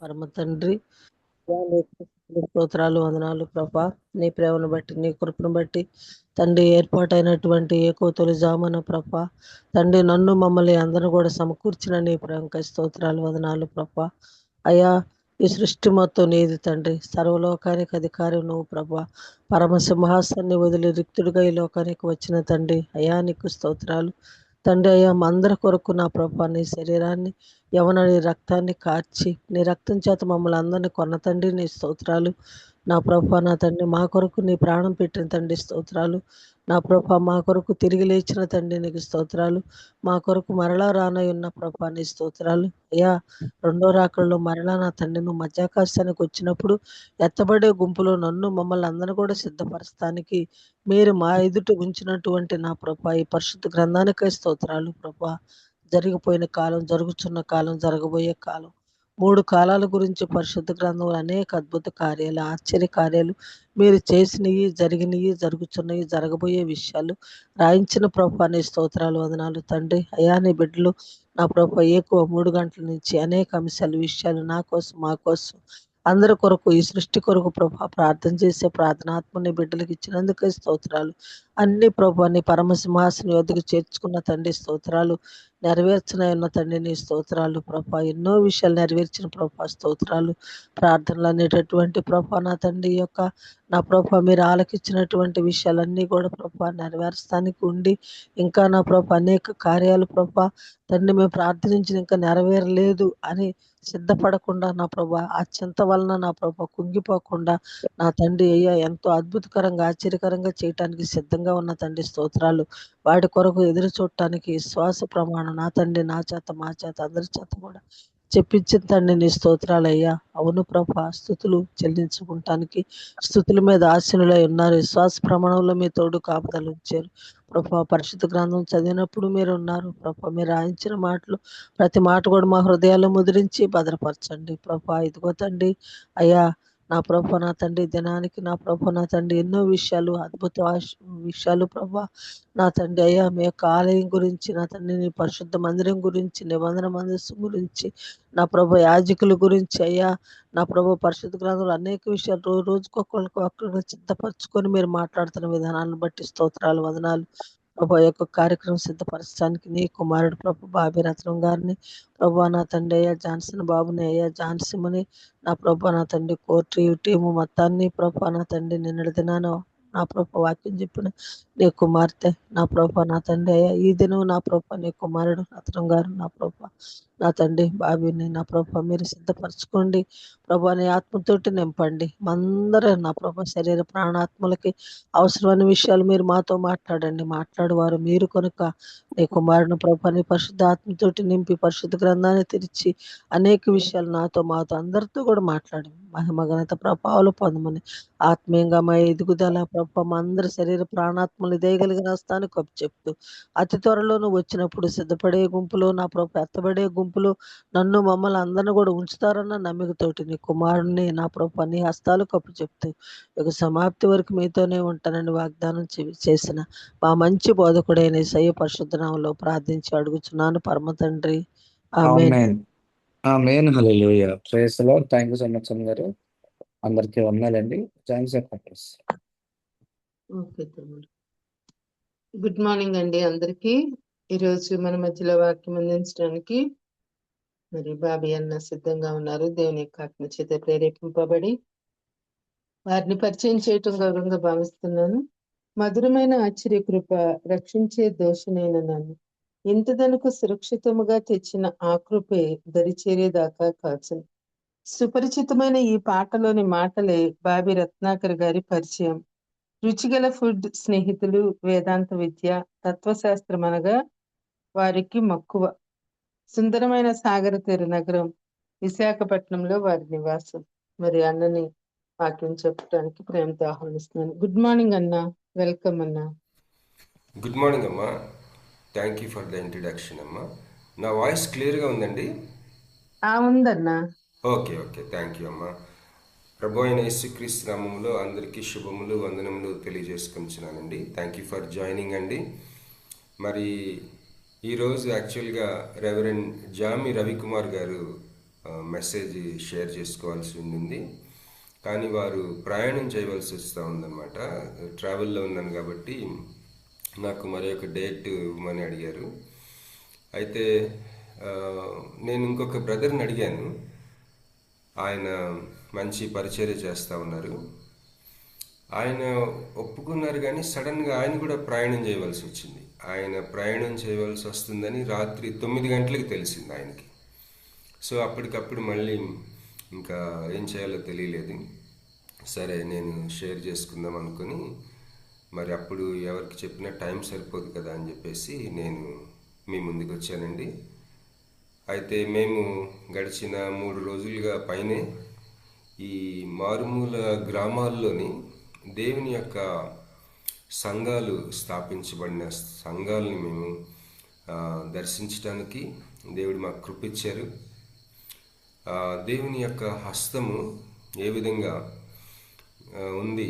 పరమ తండ్రి, నీకు స్తోత్రాలు వందనాలు ప్రభా. నీ ప్రేమను బట్టి, నీ కృపను బట్టి తండ్రి, ఏర్పాటైనటువంటి ఏకో జామున ప్రభా తండ్రి, నన్ను మమ్మల్ని అందరూ కూడా సమకూర్చిన నీ ప్రేమకై స్తోత్రాలు వందనాలు ప్రభా. అయ్యా, ఈ సృష్టి మొత్తం నీది తండ్రి, సర్వలోకానికి అధికారి నువ్వు ప్రభా. పరమ సింహాసాన్ని వదిలి రిక్తుడిగా ఈ లోకానికి వచ్చిన తండ్రి, అయ్యా నీకు స్తోత్రాలు తండ్రి. అయ్యా, మా అందరి కొరకు నా ప్రభా నీ శరీరాన్ని యవన నీ రక్తాన్ని కార్చి నీ రక్తం చేత మమ్మల్ని అందరినీ కొన్న తండ్రి, నీ స్తోత్రాలు. నా ప్రభా నా తండ్రి, మా కొరకు నీ ప్రాణం పెట్టిన తండ్రి స్తోత్రాలు. నా ప్రభా మా కొరకు తిరిగి లేచిన తండ్రి నీకు స్తోత్రాలు. మా కొరకు మరలా రానై ఉన్న ప్రభా నీ స్తోత్రాలు. అయ్యా, రెండో రాకల్లో మరలా నా తండ్రి నువ్వు మధ్యాకాశానికి వచ్చినప్పుడు ఎత్తబడే గుంపులో నన్ను మమ్మల్ని అందరూ కూడా సిద్ధపరచడానికి మీరు మా ఎదుట ఉంచినటువంటి నా ప్రభా ఈ పరిశుద్ధ గ్రంథానికై స్తోత్రాలు ప్రభా. జరిగిపోయిన కాలం, జరుగుతున్న కాలం, జరగబోయే కాలం, 3 కాలాల గురించి పరిశుద్ధ గ్రంథంలో అనేక అద్భుత కార్యాలు, ఆశ్చర్య కార్యాలు మీరు చేసినవి, జరిగినవి, జరుగుతున్నవి, జరగబోయే విషయాలు రాయించిన ప్రభా నీ స్తోత్రాలు వందనాలు తండ్రి. అయా నీ బిడ్డలు నా ప్రభా ఎక్కువ 3 గంటల నుంచి అనేక అంశాలు, విషయాలు నా కోసం, మా కోసం, అందరి కొరకు, ఈ సృష్టి కొరకు ప్రభా ప్రార్థన చేసే ప్రార్థనాత్మ నీ బిడ్డలకు ఇచ్చినందుకే స్తోత్రాలు. అన్ని ప్రభా నీ పరమ సింహాసనం వద్దకు చేర్చుకున్న తండ్రి స్తోత్రాలు. నెరవేర్చిన ఉన్న తండ్రి నీ స్తోత్రాలు ప్రభా. ఎన్నో విషయాలు నెరవేర్చిన ప్రభా స్తోత్రాలు. ప్రార్థనలు అనేటటువంటి ప్రభా నా తండ్రి యొక్క నా ప్రభా మీరు ఆలకించినటువంటి విషయాలన్నీ కూడా ప్రభా నెరవేర్చడానికి ఉండి ఇంకా నా ప్రభా అనేక కార్యాలు ప్రభా తండ్రి మేము ప్రార్థించిన ఇంకా నెరవేరలేదు అని సిద్ధపడకుండా నా ప్రభా ఆ చింత వలన నా ప్రభా కుంగిపోకుండా నా తండ్రి అయ్యా ఎంతో అద్భుతకరంగా ఆశ్చర్యకరంగా చేయటానికి సిద్ధంగా ఉన్న తండ్రి స్తోత్రాలు. వాడి కొరకు ఎదురు చూడటానికి విశ్వాస ప్రమాణం నా తండ్రి నా చేత మా చేత అందరి చేత కూడా చెప్పించిన తండ్రి నీ స్తోత్రాలయ్యా. అవును ప్రభా, స్థుతులు చెల్లించుకుంటానికి స్థుతుల మీద ఆశీనులై ఉన్నారు. విశ్వాస ప్రమాణంలో మీ తోడు కాపుదలు ఉంచారు ప్రభా. పరిశుద్ధ గ్రంథం చదివినప్పుడు మీరు ఉన్నారు ప్రభా. మీరు రాయించిన మాటలు ప్రతి మాట కూడా మా హృదయాల్లో ముద్రించి భద్రపరచండి ప్రభా. ఇదిగో తండ్రి అయ్యా నా ప్రభా నా తండ్రి దినానికి నా ప్రభా నా తండ్రి ఎన్నో విషయాలు, అద్భుత విషయాలు ప్రభా నా తండ్రి అయ్యా మీ యొక్క ఆలయం గురించి నా తండ్రి నీ పరిశుద్ధ మందిరం గురించి, నిబంధన మందస్సు గురించి, నా ప్రభు యాజకుల గురించి అయ్యా నా ప్రభు పరిశుద్ధ గ్రంథంలో అనేక విషయాలు రోజుకొకరికి ఒక్కరికి సిద్ధపరచుకొని మీరు మాట్లాడుతున్న విధానాలను బట్టి స్తోత్రాలు వదనాలు ప్రభు. యొక్క కార్యక్రమం సిద్ధపరచడానికి నీ కుమారుడు ప్రభు బాబీ రత్నం గారిని ప్రభు నా తండ్రి అయ్యా జాన్సన్ బాబుని అయ్యా జాన్సిమని నా ప్రభు నా తండ్రి కోర్టు టీము మొత్తాన్ని ప్రభు నా తండ్రి నిన్నటి దినాన నా ప్రభు వాక్యం చెప్పిన నీ కుమార్తె నా ప్రభా నా తండ్రి అయ్యా ఈ దినం నా ప్రభా నీ కుమారుడు రత్నం గారు నా ప్రభా నా తండ్రి బాబీని నా ప్రభా మీరు సిద్ధపరచుకోండి ప్రభా. నీ ఆత్మతోటి నింపండి మందరూ నా ప్రభా శరీర ప్రాణాత్మలకి అవసరమైన విషయాలు మీరు మాతో మాట్లాడండి. మాట్లాడువారు మీరు కనుక నీ కుమారుని ప్రభా నీ పరిశుద్ధ ఆత్మతోటి నింపి పరిశుద్ధ గ్రంథాన్ని తెరిచి అనేక విషయాలు నాతో మాతో అందరితో కూడా మాట్లాడి మహిమ ఘనత ప్రభావాలు పొందమని ఆత్మీయంగా మా ఎదుగుదల ప్రభ మా అందరి శరీర ప్రాణాత్మలు దేయగలిగిన స్థానికి కప్పు చెప్తూ అతి త్వరలో నువ్వు వచ్చినప్పుడు సిద్ధపడే గుంపులో నా ప్రభు ఎత్తబడే గుంపులో నన్ను మమ్మల్ని అందరిని కూడా ఉంచుతారన్న నమ్మికతోటి నీ కుమారుణ్ణి నా ప్రభు నీ హస్తాలు కప్పు చెప్తూ ఇక సమాప్తి వరకు మీతోనే ఉంటానని వాగ్దానం చేసిన మా మంచి బోధకుడైన సయ్య పరిశుద్ధనామంలో ప్రార్థించి అడుగుచున్నాను పరమ తండ్రి. Amen. Amen. Amen. Hallelujah. Praise the lord. Thank you so much అన్న గారు. అందరికీ వందనాలండి. థాంక్స్ ఫర్ ఓకే తమ్ముడు. గుడ్ మార్నింగ్ అండి అందరికీ. ఈరోజు మన మధ్యలో వాక్యం అందించడానికి మరి బాబీ అన్న సిద్ధంగా ఉన్నారు. దేవుని యొక్క ఆత్మ చేత ప్రేరేపింపబడి వారిని పరిచయం చేయటం గౌరవంగా భావిస్తున్నాను. మధురమైన ఆశ్చర్య కృప రక్షించే దోషనైన నన్ను ఇంతదనుకు సురక్షితముగా తెచ్చిన ఆ కృపే దరిచేరేదాకా కాచును. సుపరిచితమైన ఈ పాటలోని మాటలే బాబీ రత్నాకర్ గారి పరిచయం. రుచిగల ఫుడ్ స్నేహితులు, వేదాంత విద్య, తత్వశాస్త్రం అనగా వారికి మక్కువ. సుందరమైన సాగర తీర నగరం విశాఖపట్నంలో వారి నివాసం. మరి అన్నని వాక్యం చెప్పడానికి ప్రేమతో ఆహ్వానిస్తున్నాను. గుడ్ మార్నింగ్ అన్న, వెల్కమ్ అన్న. గుడ్ మార్నింగ్ అమ్మా. Thank you for the introduction అమ్మా. నా వాయిస్ క్లియర్గా ఉందండి? ఉందన్నా. ఓకే ఓకే, థ్యాంక్ యూ అమ్మా. ప్రభు అయిన యేసుక్రీస్తు నామములో అందరికీ శుభములు వందనములు తెలియజేసుకుంటున్నానండి. థ్యాంక్ యూ ఫర్ జాయినింగ్ అండి. మరి ఈరోజు యాక్చువల్గా రెవరెండ్ జామి రవికుమార్ గారు మెసేజ్ షేర్ చేసుకోవాల్సి ఉండింది. కానీ వారు ప్రయాణం చేయవలసి వస్తూ ఉందన్నమాట. ట్రావెల్లో ఉన్నాను కాబట్టి నాకు మరి ఒక డేట్ ఇవ్వమని అడిగారు. అయితే నేను ఇంకొక బ్రదర్ని అడిగాను. ఆయన మంచి పరిచర్య చేస్తూ ఉన్నారు. ఆయన ఒప్పుకున్నారు, కానీ సడన్గా ఆయన కూడా ప్రయాణం చేయవలసి వచ్చింది. ఆయన ప్రయాణం చేయవలసి వస్తుందని రాత్రి 9 గంటలకు తెలిసింది ఆయనకి. సో అప్పటికప్పుడు మళ్ళీ ఇంకా ఏం చేయాలో తెలియలేదు. సరే నేను షేర్ చేసుకుందాం అనుకుని, మరి అప్పుడు ఎవరికి చెప్పినా టైం సరిపోదు కదా అని చెప్పేసి నేను మీ ముందుకు వచ్చానండి. అయితే మేము గడిచిన 3 రోజులుగా పైనే ఈ మారుమూల గ్రామాల్లోని దేవుని యొక్క సంఘాలు స్థాపించబడిన సంఘాలని మేము దర్శించడానికి దేవుడు మాకు కృప ఇచ్చారు. దేవుని యొక్క హస్తము ఏ విధంగా ఉంది,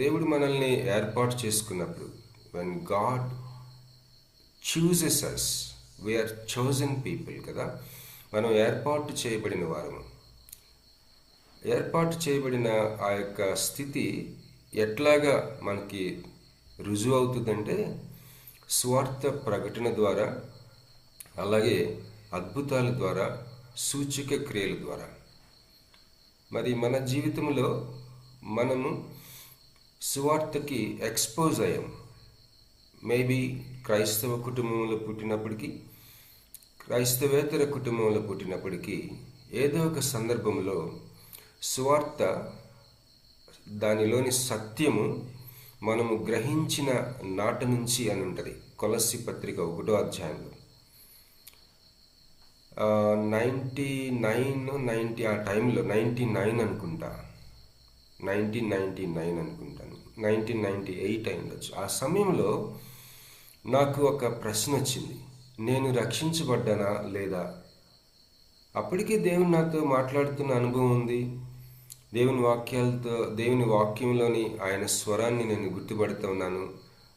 దేవుడు మనల్ని ఏర్పాటు చేసుకున్నప్పుడు, when God chooses us, we are chosen people కదా. మనం ఏర్పాటు చేయబడిన వారము. ఏర్పాటు చేయబడిన ఆ యొక్క స్థితి ఎట్లాగా మనకి రుజువు అవుతుందంటే స్వార్థ ప్రకటన ద్వారా, అలాగే అద్భుతాల ద్వారా, సూచక క్రియల ద్వారా. మరి మన జీవితంలో మనము సువార్తకి ఎక్స్పోజ్ అయ్యాం. మేబీ క్రైస్తవ కుటుంబంలో పుట్టినప్పటికీ, క్రైస్తవేతర కుటుంబంలో పుట్టినప్పటికీ ఏదో ఒక సందర్భంలో సువార్త, దానిలోని సత్యము మనము గ్రహించిన నాట నుంచి అని ఉంటుంది. కొలస్సీ పత్రిక 1వ అధ్యాయంలో 99 ఆ టైంలో 99 అనుకుంటా, 1999 అనుకుంటాను, 1998 అయి ఉండొచ్చు. ఆ సమయంలో నాకు ఒక ప్రశ్న వచ్చింది, నేను రక్షించబడ్డానా లేదా? అప్పటికే దేవుడు నాతో మాట్లాడుతున్న అనుభవం ఉంది. దేవుని వాక్యంలోని ఆయన స్వరాన్ని నేను గుర్తుపడుతూ ఉన్నాను.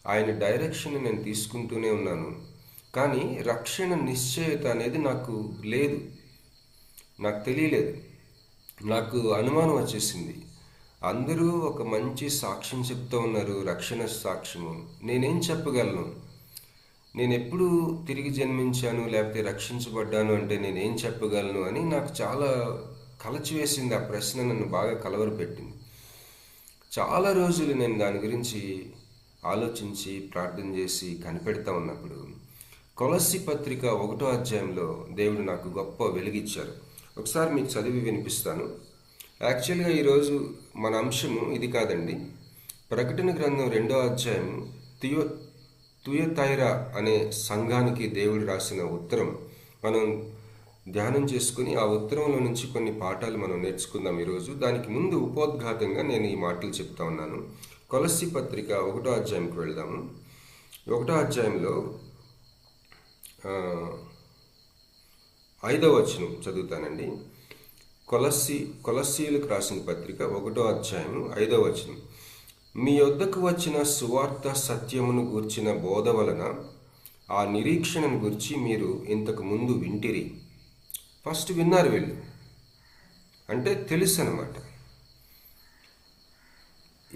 ఆయన డైరెక్షన్ నేను తీసుకుంటూనే ఉన్నాను. కానీ రక్షణ నిశ్చయత అనేది నాకు లేదు, నాకు తెలియలేదు. నాకు అనుమానం వచ్చేసింది. అందరూ ఒక మంచి సాక్ష్యం చెప్తూ ఉన్నారు, రక్షణ సాక్ష్యము. నేనేం చెప్పగలను? నేను ఎప్పుడు తిరిగి జన్మించాను లేకపోతే రక్షించబడ్డాను అంటే నేనేం చెప్పగలను అని నాకు చాలా కలచివేసింది. ఆ ప్రశ్న నన్ను బాగా కలవరపెట్టింది. చాలా రోజులు నేను దాని గురించి ఆలోచించి ప్రార్థన చేసి కనిపెడతా ఉన్నప్పుడు కొలస్సీ పత్రిక 1వ అధ్యాయంలో దేవుడు నాకు గొప్ప వెలుగిచ్చారు. ఒకసారి మీకు చదివి వినిపిస్తాను. యాక్చువల్గా ఈరోజు మన అంశము ఇది కాదండి. ప్రకటన గ్రంథం 2వ అధ్యాయం తుయతైరా అనే సంఘానికి దేవుడు రాసిన ఉత్తరం మనం ధ్యానం చేసుకుని ఆ ఉత్తరంలో నుంచి కొన్ని పాఠాలు మనం నేర్చుకుందాం ఈరోజు. దానికి ముందు ఉపోద్ఘాతంగా నేను ఈ మాటలు చెప్తా ఉన్నాను. కొలస్సీ పత్రిక 1వ అధ్యాయంకి వెళ్దాము. 1వ అధ్యాయంలో 5వ వచనం చదువుతానండి. కొలస్సీలకు రాసిన పత్రిక 1వ అధ్యాయం 5వ వచనం. మీ యొద్దకు వచ్చిన సువార్త సత్యమును గూర్చిన బోధ వలన ఆ నిరీక్షణను గురించి మీరు ఇంతకు ముందు వింటిరి. ఫస్ట్ విన్నారు, వీళ్ళు అంటే తెలుసు అన్నమాట.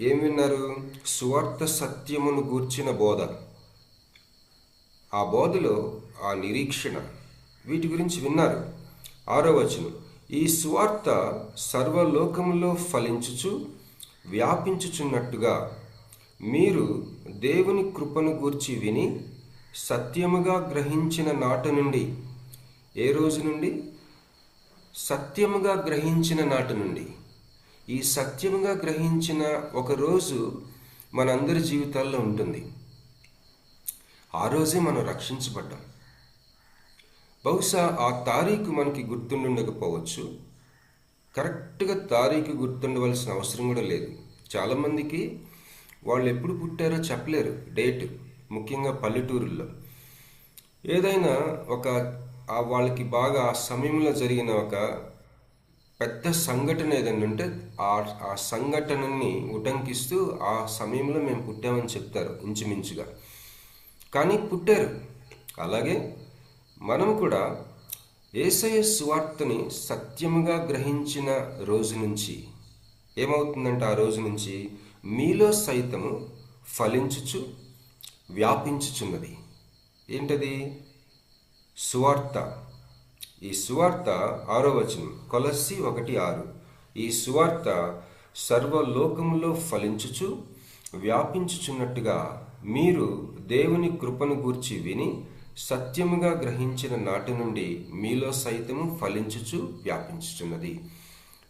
ఏం విన్నారు? సువార్త సత్యమును గూర్చిన బోధ, ఆ బోధలో ఆ నిరీక్షణ, వీటి గురించి విన్నారు. 6వ వచనం. ఈ సువార్త సర్వలోకములో ఫలించుచు వ్యాపించుచున్నట్టుగా మీరు దేవుని కృపను గూర్చి విని సత్యముగా గ్రహించిన నాట నుండి. ఏ రోజు నుండి? సత్యముగా గ్రహించిన నాట నుండి. ఈ సత్యముగా గ్రహించిన ఒక రోజు మనందరి జీవితాల్లో ఉంటుంది. ఆ రోజే మనం రక్షించబడ్డాం. బహుశా ఆ తారీఖు మనకి గుర్తుండకపోవచ్చు. కరెక్ట్గా తారీఖు గుర్తుండవలసిన అవసరం కూడా లేదు. చాలామందికి వాళ్ళు ఎప్పుడు పుట్టారో చెప్పలేరు డేట్, ముఖ్యంగా పల్లెటూరుల్లో. ఏదైనా ఒక వాళ్ళకి బాగా ఆ సమయంలో జరిగిన ఒక పెద్ద సంఘటన ఏదైనా ఉంటే ఆ సంఘటనని ఉటంకిస్తూ ఆ సమయంలో మేము పుట్టామని చెప్తారు ఇంచుమించుగా. కానీ పుట్టారు. అలాగే మనం కూడా యేసయ్య సువార్తని సత్యముగా గ్రహించిన రోజు నుంచి ఏమవుతుందంటే, ఆ రోజు నుంచి మీలో సైతము ఫలించుచు వ్యాపించుచున్నది. ఏంటది? సువార్త. ఈ సువార్త 6వ వచనం, కొలస్సీ 1:6. ఈ సువార్త సర్వలోకములో ఫలించుచు వ్యాపించుచున్నట్టుగా మీరు దేవుని కృపను గూర్చి విని సత్యముగా గ్రహించిన నాటి నుండి మీలో సైతము ఫలించుచు వ్యాపించుచున్నది.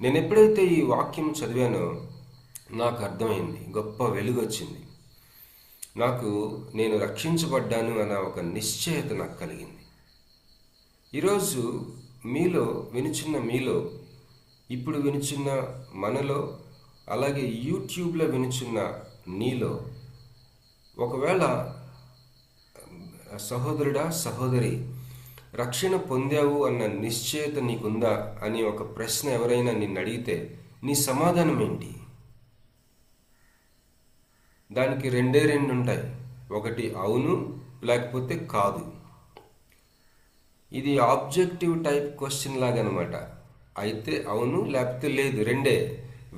నేను ఎప్పుడైతే ఈ వాక్యం చదివానో నాకు అర్థమైంది, గొప్ప వెలుగు వచ్చింది. నేను రక్షించబడ్డాను అన్న ఒక నిశ్చయత నాకు కలిగింది. ఈరోజు మీలో ఇప్పుడు వినుచున్న మనలో, అలాగే యూట్యూబ్లో వినుచున్న నీలో, ఒకవేళ సహోదరుడా సహోదరి రక్షణ పొందావు అన్న నిశ్చయత నీకుందా అని ఒక ప్రశ్న ఎవరైనా నిన్ను అడిగితే నీ సమాధానం ఏంటి? దానికి రెండే ఉంటాయి. ఒకటి అవును, లేకపోతే కాదు. ఇది ఆబ్జెక్టివ్ టైప్ క్వశ్చన్ లాగా అనమాట. అయితే అవును, లేకపోతే లేదు, రెండే.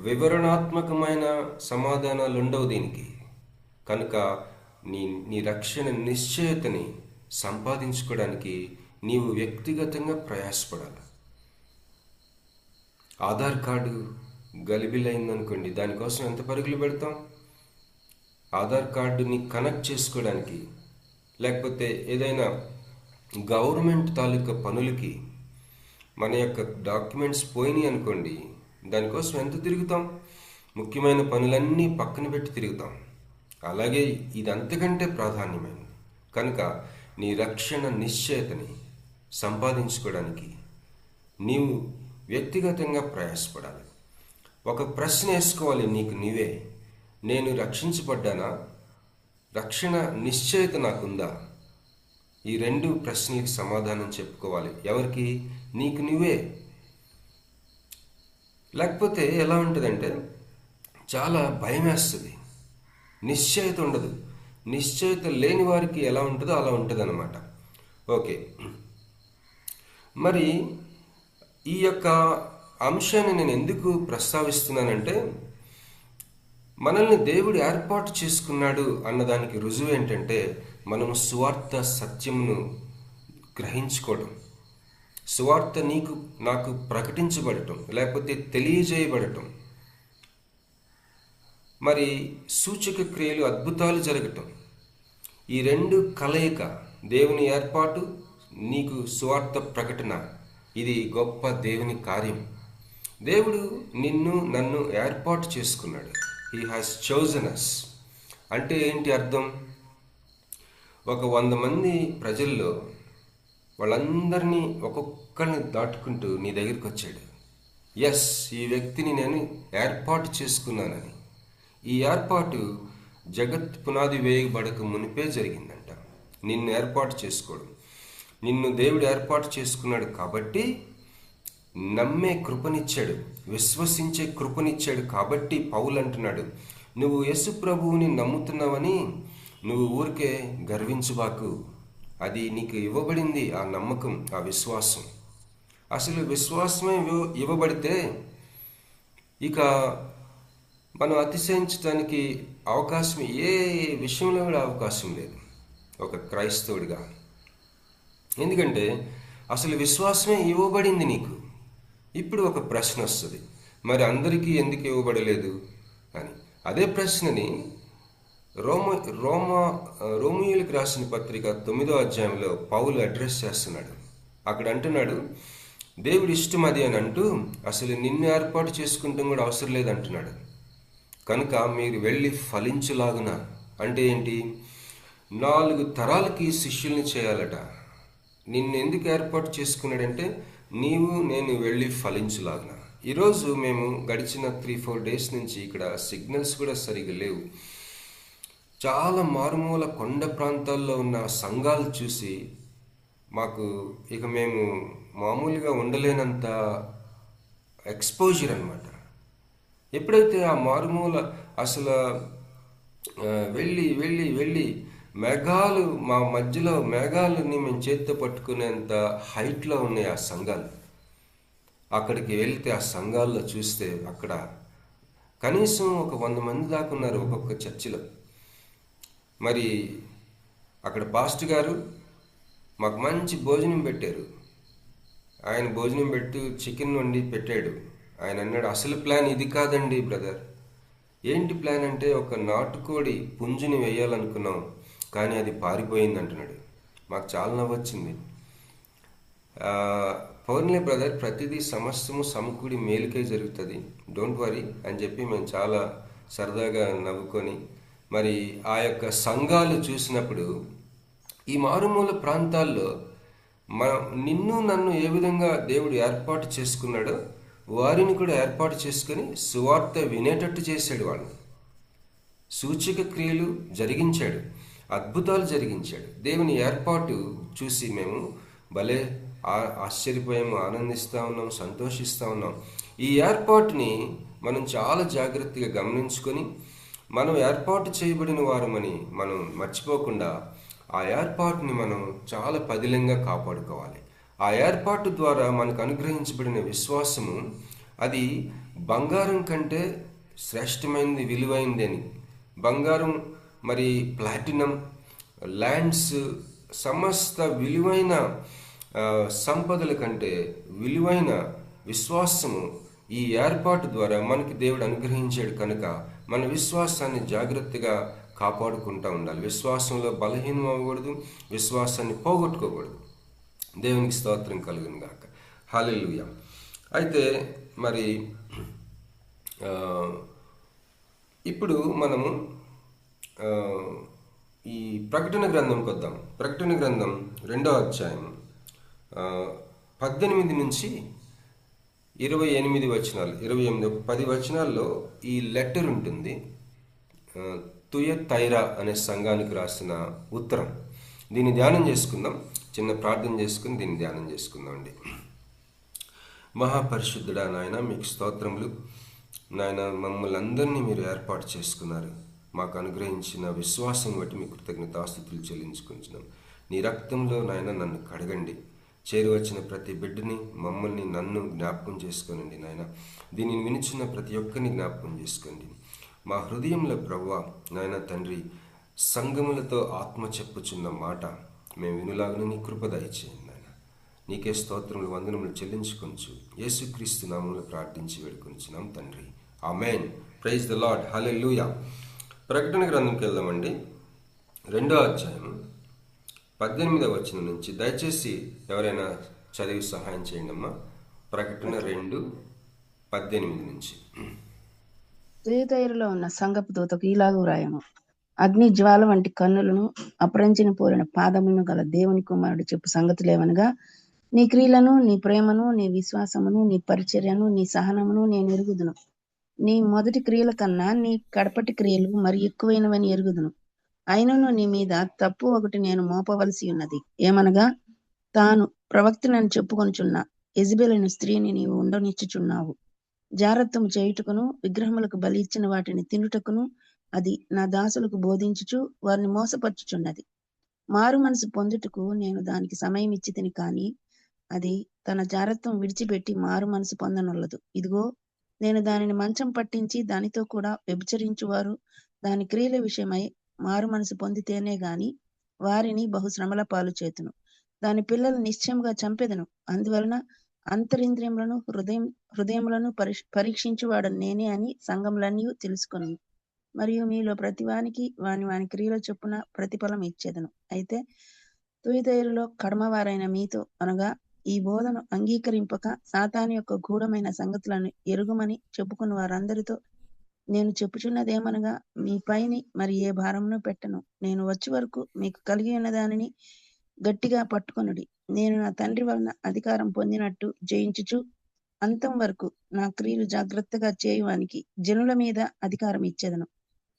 వివరణాత్మకమైన సమాధానాలు ఉండవు దీనికి. కనుక నీ రక్షణ నిశ్చయతని సంపాదించుకోవడానికి నీవు వ్యక్తిగతంగా ప్రయాసపడాలి. ఆధార్ కార్డు గలిబిలైందనుకోండి, దానికోసం ఎంత పరుగులు పెడతాం? ఆధార్ కార్డుని కనెక్ట్ చేసుకోవడానికి, లేకపోతే ఏదైనా గవర్నమెంట్ తాలూకా పనులకి మన యొక్క డాక్యుమెంట్స్ పోయినాయి అనుకోండి, దానికోసం ఎంత తిరుగుతాం? ముఖ్యమైన పనులన్నీ పక్కన పెట్టి తిరుగుతాం. అలాగే ఇది అంతకంటే ప్రాధాన్యమైనది. కనుక నీ రక్షణ నిశ్చయతని సంపాదించుకోవడానికి నీవు వ్యక్తిగతంగా ప్రయాసపడాలి. ఒక ప్రశ్న వేసుకోవాలి నీకు నీవే, నేను రక్షించబడ్డానా? రక్షణ నిశ్చయత నాకుందా? ఈ రెండు ప్రశ్నలకు సమాధానం చెప్పుకోవాలి. ఎవరికి? నీకు నువ్వే. లేకపోతే ఎలా ఉంటుందంటే, చాలా భయం వేస్తుంది, నిశ్చయత ఉండదు. నిశ్చయత లేని వారికి ఎలా ఉంటుందో అలా ఉంటుంది అన్నమాట. ఓకే, మరి ఈ యొక్క అంశాన్ని నేను ఎందుకు ప్రస్తావిస్తున్నానంటే, మనల్ని దేవుడు ఏర్పాటు చేసుకున్నాడు అన్నదానికి రుజువు ఏంటంటే, మనము సువార్త సత్యమును గ్రహించుకోవడం, సువార్త నాకు ప్రకటించబడటం, లేకపోతే తెలియజేయబడటం, మరి సూచక క్రియలు, అద్భుతాలు జరగటం, ఈ రెండు కలయిక, దేవుని ఏర్పాటు, నీకు సువార్త ప్రకటన, ఇది గొప్ప దేవుని కార్యం. దేవుడు నన్ను ఏర్పాటు చేసుకున్నాడు. He has chosen us. అంటే ఏంటి అర్థం? ఒక 100 మంది ప్రజల్లో వాళ్ళందరినీ ఒక్కొక్కరిని దాటుకుంటూ నీ దగ్గరికి వచ్చాడు. ఎస్, ఈ వ్యక్తిని నేను ఏర్పాటు చేసుకున్నానని. ఈ ఏర్పాటు జగత్ పునాది వేయబడక మునిపే జరిగిందంట. నిన్ను ఏర్పాటు చేసుకోవడం, నిన్ను దేవుడు ఏర్పాటు చేసుకున్నాడు కాబట్టి నమ్మే కృపనిచ్చాడు, విశ్వసించే కృపనిచ్చాడు. కాబట్టి పౌలు అంటున్నాడు, నువ్వు యేసు ప్రభువుని నమ్ముతున్నావని నువ్వు ఊరికే గర్వించుబాకు. అది నీకు ఇవ్వబడింది, ఆ నమ్మకం, ఆ విశ్వాసం. అసలు విశ్వాసమే ఇవ్వబడితే ఇక మనం అతిశయించడానికి అవకాశం, ఏ విషయంలో కూడా అవకాశం లేదు ఒక క్రైస్తవుడిగా. ఎందుకంటే అసలు విశ్వాసమే ఇవ్వబడింది నీకు. ఇప్పుడు ఒక ప్రశ్న వస్తుంది, మరి అందరికీ ఎందుకు ఇవ్వబడలేదు అని. అదే ప్రశ్నని రోమియోలకు రాసిన పత్రిక 9వ అధ్యాయంలో పౌలు అడ్రస్ చేస్తున్నాడు. అక్కడ అంటున్నాడు, దేవుడి ఇష్టం అది అని అంటూ అసలు నిన్ను ఏర్పాటు చేసుకుంటాం కూడా అవసరం లేదంటున్నాడు. కనుక మీరు వెళ్ళి ఫలించులాగున, అంటే ఏంటి? 4 తరాలకి శిష్యుల్ని చేయాలట. నిన్ను ఎందుకు ఏర్పాటు చేసుకున్నాడంటే, నేను వెళ్ళి ఫలించులాగున. ఈరోజు మేము గడిచిన 3-4 డేస్ నుంచి ఇక్కడ సిగ్నల్స్ కూడా సరిగా లేవు. చాలా మారుమూల కొండ ప్రాంతాల్లో ఉన్న సంఘాలు చూసి మాకు ఇక మేము మామూలుగా ఉండలేనంత ఎక్స్పోజర్ అన్నమాట. ఎప్పుడైతే ఆ మారుమూల అసలు వెళ్ళి వెళ్ళి వెళ్ళి మేఘాలు మా మధ్యలో మేఘాలని మేము చేతితో పట్టుకునేంత హైట్లో ఉన్నాయి ఆ సంఘాలు. అక్కడికి వెళ్తే ఆ సంఘాల్లో చూస్తే అక్కడ కనీసం ఒక 100 మంది దాకా ఉన్నారు ఒక్కొక్క చర్చిలో. మరి అక్కడ పాస్టర్ గారు మాకు మంచి భోజనం పెట్టారు. ఆయన భోజనం పెట్టి చికెన్ వండి పెట్టాడు. ఆయన అన్నాడు, అసలు ప్లాన్ ఇది కాదండి బ్రదర్. ఏంటి ప్లాన్ అంటే, ఒక నాటుకోడి పుంజుని వేయాలనుకున్నాం, కానీ అది పారిపోయింది అంటున్నాడు. మాకు చాలా నవ్వొచ్చింది. పౌర్ణి బ్రదర్, ప్రతిదీ సమస్తము సమకూడి మేలుకై జరుగుతుంది, డోంట్ వరీ అని చెప్పి మేము చాలా సరదాగా నవ్వుకొని, మరి ఆ యొక్క సంఘాలు చూసినప్పుడు ఈ మారుమూల ప్రాంతాల్లో నిన్ను నన్ను ఏ విధంగా దేవుడు ఏర్పాటు చేసుకున్నాడో వారిని కూడా ఏర్పాటు చేసుకొని సువార్త వినేటట్టు చేశాడు. వాళ్ళని సూచక క్రియలు జరిగించాడు, అద్భుతాలు జరిగించాడు. దేవుని ఏర్పాటు చూసి మేము భలే ఆశ్చర్యపోయాము, ఆనందిస్తూ ఉన్నాం, సంతోషిస్తూ ఉన్నాం. ఈ ఏర్పాటుని మనం చాలా జాగ్రత్తగా గమనించుకొని మనం ఏర్పాటు చేయబడిన వారమని మనం మర్చిపోకుండా ఆ ఏర్పాటుని మనం చాలా పదిలంగా కాపాడుకోవాలి. ఆ ఏర్పాటు ద్వారా మనకు అనుగ్రహించబడిన విశ్వాసము అది బంగారం కంటే శ్రేష్టమైనది, విలువైంది అని. బంగారం, మరి ప్లాటినం, ల్యాండ్స్, సమస్త విలువైన సంపదల కంటే విలువైన విశ్వాసము ఈ ఏర్పాటు ద్వారా మనకి దేవుడు అనుగ్రహించాడు. కనుక మన విశ్వాసాన్ని జాగ్రత్తగా కాపాడుకుంటూ ఉండాలి. విశ్వాసంలో బలహీనం అవ్వకూడదు, విశ్వాసాన్ని పోగొట్టుకోకూడదు. దేవునికి స్తోత్రం కలుగును గాక. హల్లెలూయా. అయితే మరి ఇప్పుడు మనము ఈ ప్రకటన గ్రంథంకి వద్దాం. ప్రకటన గ్రంథం 2వ అధ్యాయం 18 నుంచి 28 వచనాలు, 28 10 వచనాల్లో ఈ లెటర్ ఉంటుంది. తుయతైరా అనే సంఘానికి రాసిన ఉత్తరం. దీన్ని ధ్యానం చేసుకుందాం. చిన్న ప్రార్థన చేసుకుని దీన్ని ధ్యానం చేసుకుందాం అండి. మహాపరిశుద్ధుడా నాయన, మీకు స్తోత్రములు నాయన. మమ్మల్ని అందరినీ మీరు ఏర్పాటు చేసుకున్నారు. మాకు అనుగ్రహించిన విశ్వాసం బట్టి మీ కృతజ్ఞతాస్తుతులు చెల్లించుకుంటున్నాం. నీ రక్తంలో నాయన నన్ను కడగండి. చేరువచ్చిన ప్రతి బిడ్డని, మమ్మల్ని, నన్ను జ్ఞాపకం చేసుకోనండి నాయన. దీనిని వినిచున్న ప్రతి ఒక్కరిని జ్ఞాపకం చేసుకోండి. మా హృదయంలో ప్రభువా నాయన తండ్రి, సంగములతో ఆత్మ చెప్పుచున్న మాట మేము వినులాగని నీ కృప దయచేయండి నాయన. నీకే స్తోత్రములు, వందనములు చెల్లించుకొంచు యేసుక్రీస్తు నామములో ప్రార్థించి వేడుకొంచున్నాం తండ్రి, amen. Praise the lord. Hallelujah. ప్రకటన గ్రంథంకి వెళ్దామండి. 2వ అధ్యాయం 18వ వచనం నుంచి దయచేసి ఎవరైనా చదివి సహాయం చేయండి అమ్మా. ప్రకటన 2:18 నుంచి. తుయతైరలో ఉన్న సంఘపు దూతకు ఇలాగు వ్రాయము. అగ్ని జ్వాల వంటి కన్నులను, అపరంచిన పోలిన పాదములను గల దేవుని కుమారుడు చెప్పు సంగతులేవనగా, నీ క్రియలను, నీ ప్రేమను, నీ విశ్వాసమును, నీ పరిచర్యను, నీ సహనమును నేను ఎరుగుదును. నీ మొదటి క్రియల కన్నా నీ కడపటి క్రియలు మరి ఎక్కువైనవని ఎరుగుదును. అయినను నీ మీద తప్పు ఒకటి నేను మోపవలసి ఉన్నది. ఏమనగా, తాను ప్రవక్తనని చెప్పుకొనుచున్న యెజబెలు స్త్రీని నీవు ఉండనిచ్చుచున్నావు. జారత్వము చేయుటకును, విగ్రహములకు బలి ఇచ్చిన వాటిని తినుటకును అది నా దాసులకు బోధించుచు వారిని మోసపరచుచున్నది. మారు మనసు పొందుటకు నేను దానికి సమయం ఇచ్చి తిని, కానీ అది తన జారత్వం విడిచిపెట్టి మారు మనసు పొందనొల్లదు. ఇదిగో, నేను దానిని మంచం పట్టించి దానితో కూడా వ్యభిచరించువారు దాని క్రియల విషయమై మారు మనసు పొందితేనే గాని వారిని బహుశ్రమల పాలు చేతును. దాని పిల్లలు నిశ్చయముగా చంపెదను. అందువలన అంతరింద్రియములను హృదయములను పరీక్షించువాడు నేనే అని సంఘములన్నీ తెలుసుకొని, మరియు మీలో ప్రతివానికి వాని క్రియల చొప్పున ప్రతిఫలం ఇచ్చేదను. అయితే తుయతైరులో కడమవారైన మీతో, అనగా ఈ బోధను అంగీకరింపక సాతాను యొక్క గూఢమైన సంగతులను ఎరుగుమని చెప్పుకున్న వారందరితో నేను చెప్పుచున్నదేమనగా, మీ పైని మరి ఏ భారమును పెట్టను. నేను వచ్చే వరకు మీకు కలిగి ఉన్న దానిని గట్టిగా పట్టుకొనుడి. నేను నా తండ్రి వలన అధికారం పొందినట్టు జయించుచు అంతం వరకు నా క్రియలు జాగ్రత్తగా చేయువానికి జనుల మీద అధికారం ఇచ్చేదను.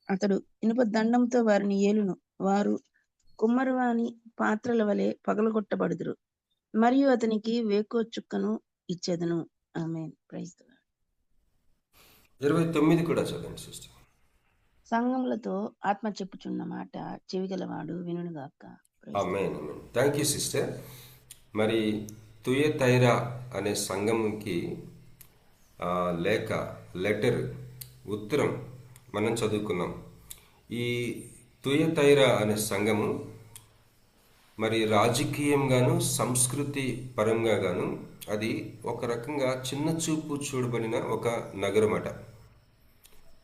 అతడు ఇనుప దండంతో వారిని ఏలును. వారు కుమ్మరివాని పాత్రల వలె పగలగొట్టబడుదురు. మరియు అతనికి వేకో చుక్కను ఇచ్చేదను. ఆమేన్. Praise the lord. 29 కూడా చదవండి సిస్టర్. సంఘములతో ఆత్మ చెప్పుచున్న మాట చెవిగలవాడు వినుగాక. ఆమేన్. Thank you sister. మరి తుయతైరా అనే సంఘంకి లెటర్ ఉత్తరం మనం చదువుకున్నాం. ఈ తుయతైరా అనే సంఘము మరి రాజకీయంగాను సంస్కృతి పరంగా గాను అది ఒక రకంగా చిన్న చూపు చూడబడిన ఒక నగరం అట.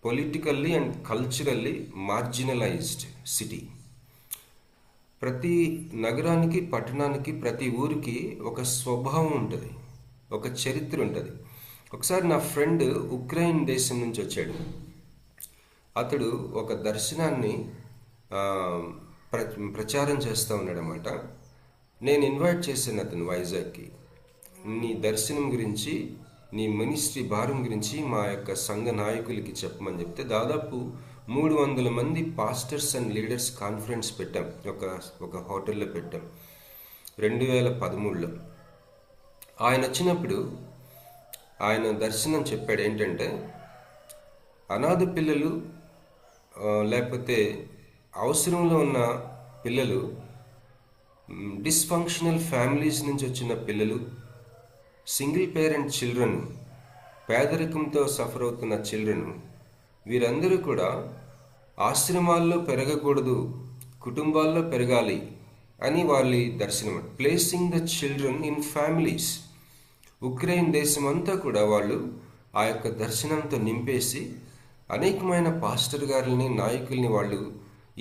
Politically and culturally marginalised city. ప్రతి నగరానికి, పట్టణానికి, ప్రతి ఊరికి ఒక స్వభావం ఉంటుంది, ఒక చరిత్ర ఉంటుంది. ఒకసారి నా ఫ్రెండ్ ఉక్రెయిన్ దేశం నుంచి వచ్చాడు. అతడు ఒక దర్శనాన్ని ప్రచారం చేస్తూ ఉన్నాడనమాట. నేను ఇన్వైట్ చేశాను అతను వైజాగ్కి. నీ దర్శనం గురించి, నీ మినిస్ట్రీ భారం గురించి మా యొక్క సంఘ నాయకులకి చెప్పమని చెప్తే దాదాపు 300 మంది పాస్టర్స్ అండ్ లీడర్స్ కాన్ఫరెన్స్ పెట్టాం. ఒక హోటల్లో పెట్టాం 2013లో. ఆయన వచ్చినప్పుడు ఆయన దర్శనం చెప్పాడు ఏంటంటే, అనాథ పిల్లలు లేకపోతే అవసరంలో ఉన్న పిల్లలు, డిస్ఫంక్షనల్ ఫ్యామిలీస్ నుంచి వచ్చిన పిల్లలు, సింగిల్ పేరెంట్ చిల్డ్రన్, పేదరికంతో సఫర్ అవుతున్న చిల్డ్రన్, వీరందరూ కూడా ఆశ్రమాల్లో పెరగకూడదు, కుటుంబాల్లో పెరగాలి అని వాళ్ళ దర్శనం. Placing the children in families. Ukraine దేశం అంతా కూడా వాళ్ళు ఆ యొక్క దర్శనంతో నింపేసి అనేకమైన పాస్టర్ గారులని, నాయకుల్ని వాళ్ళు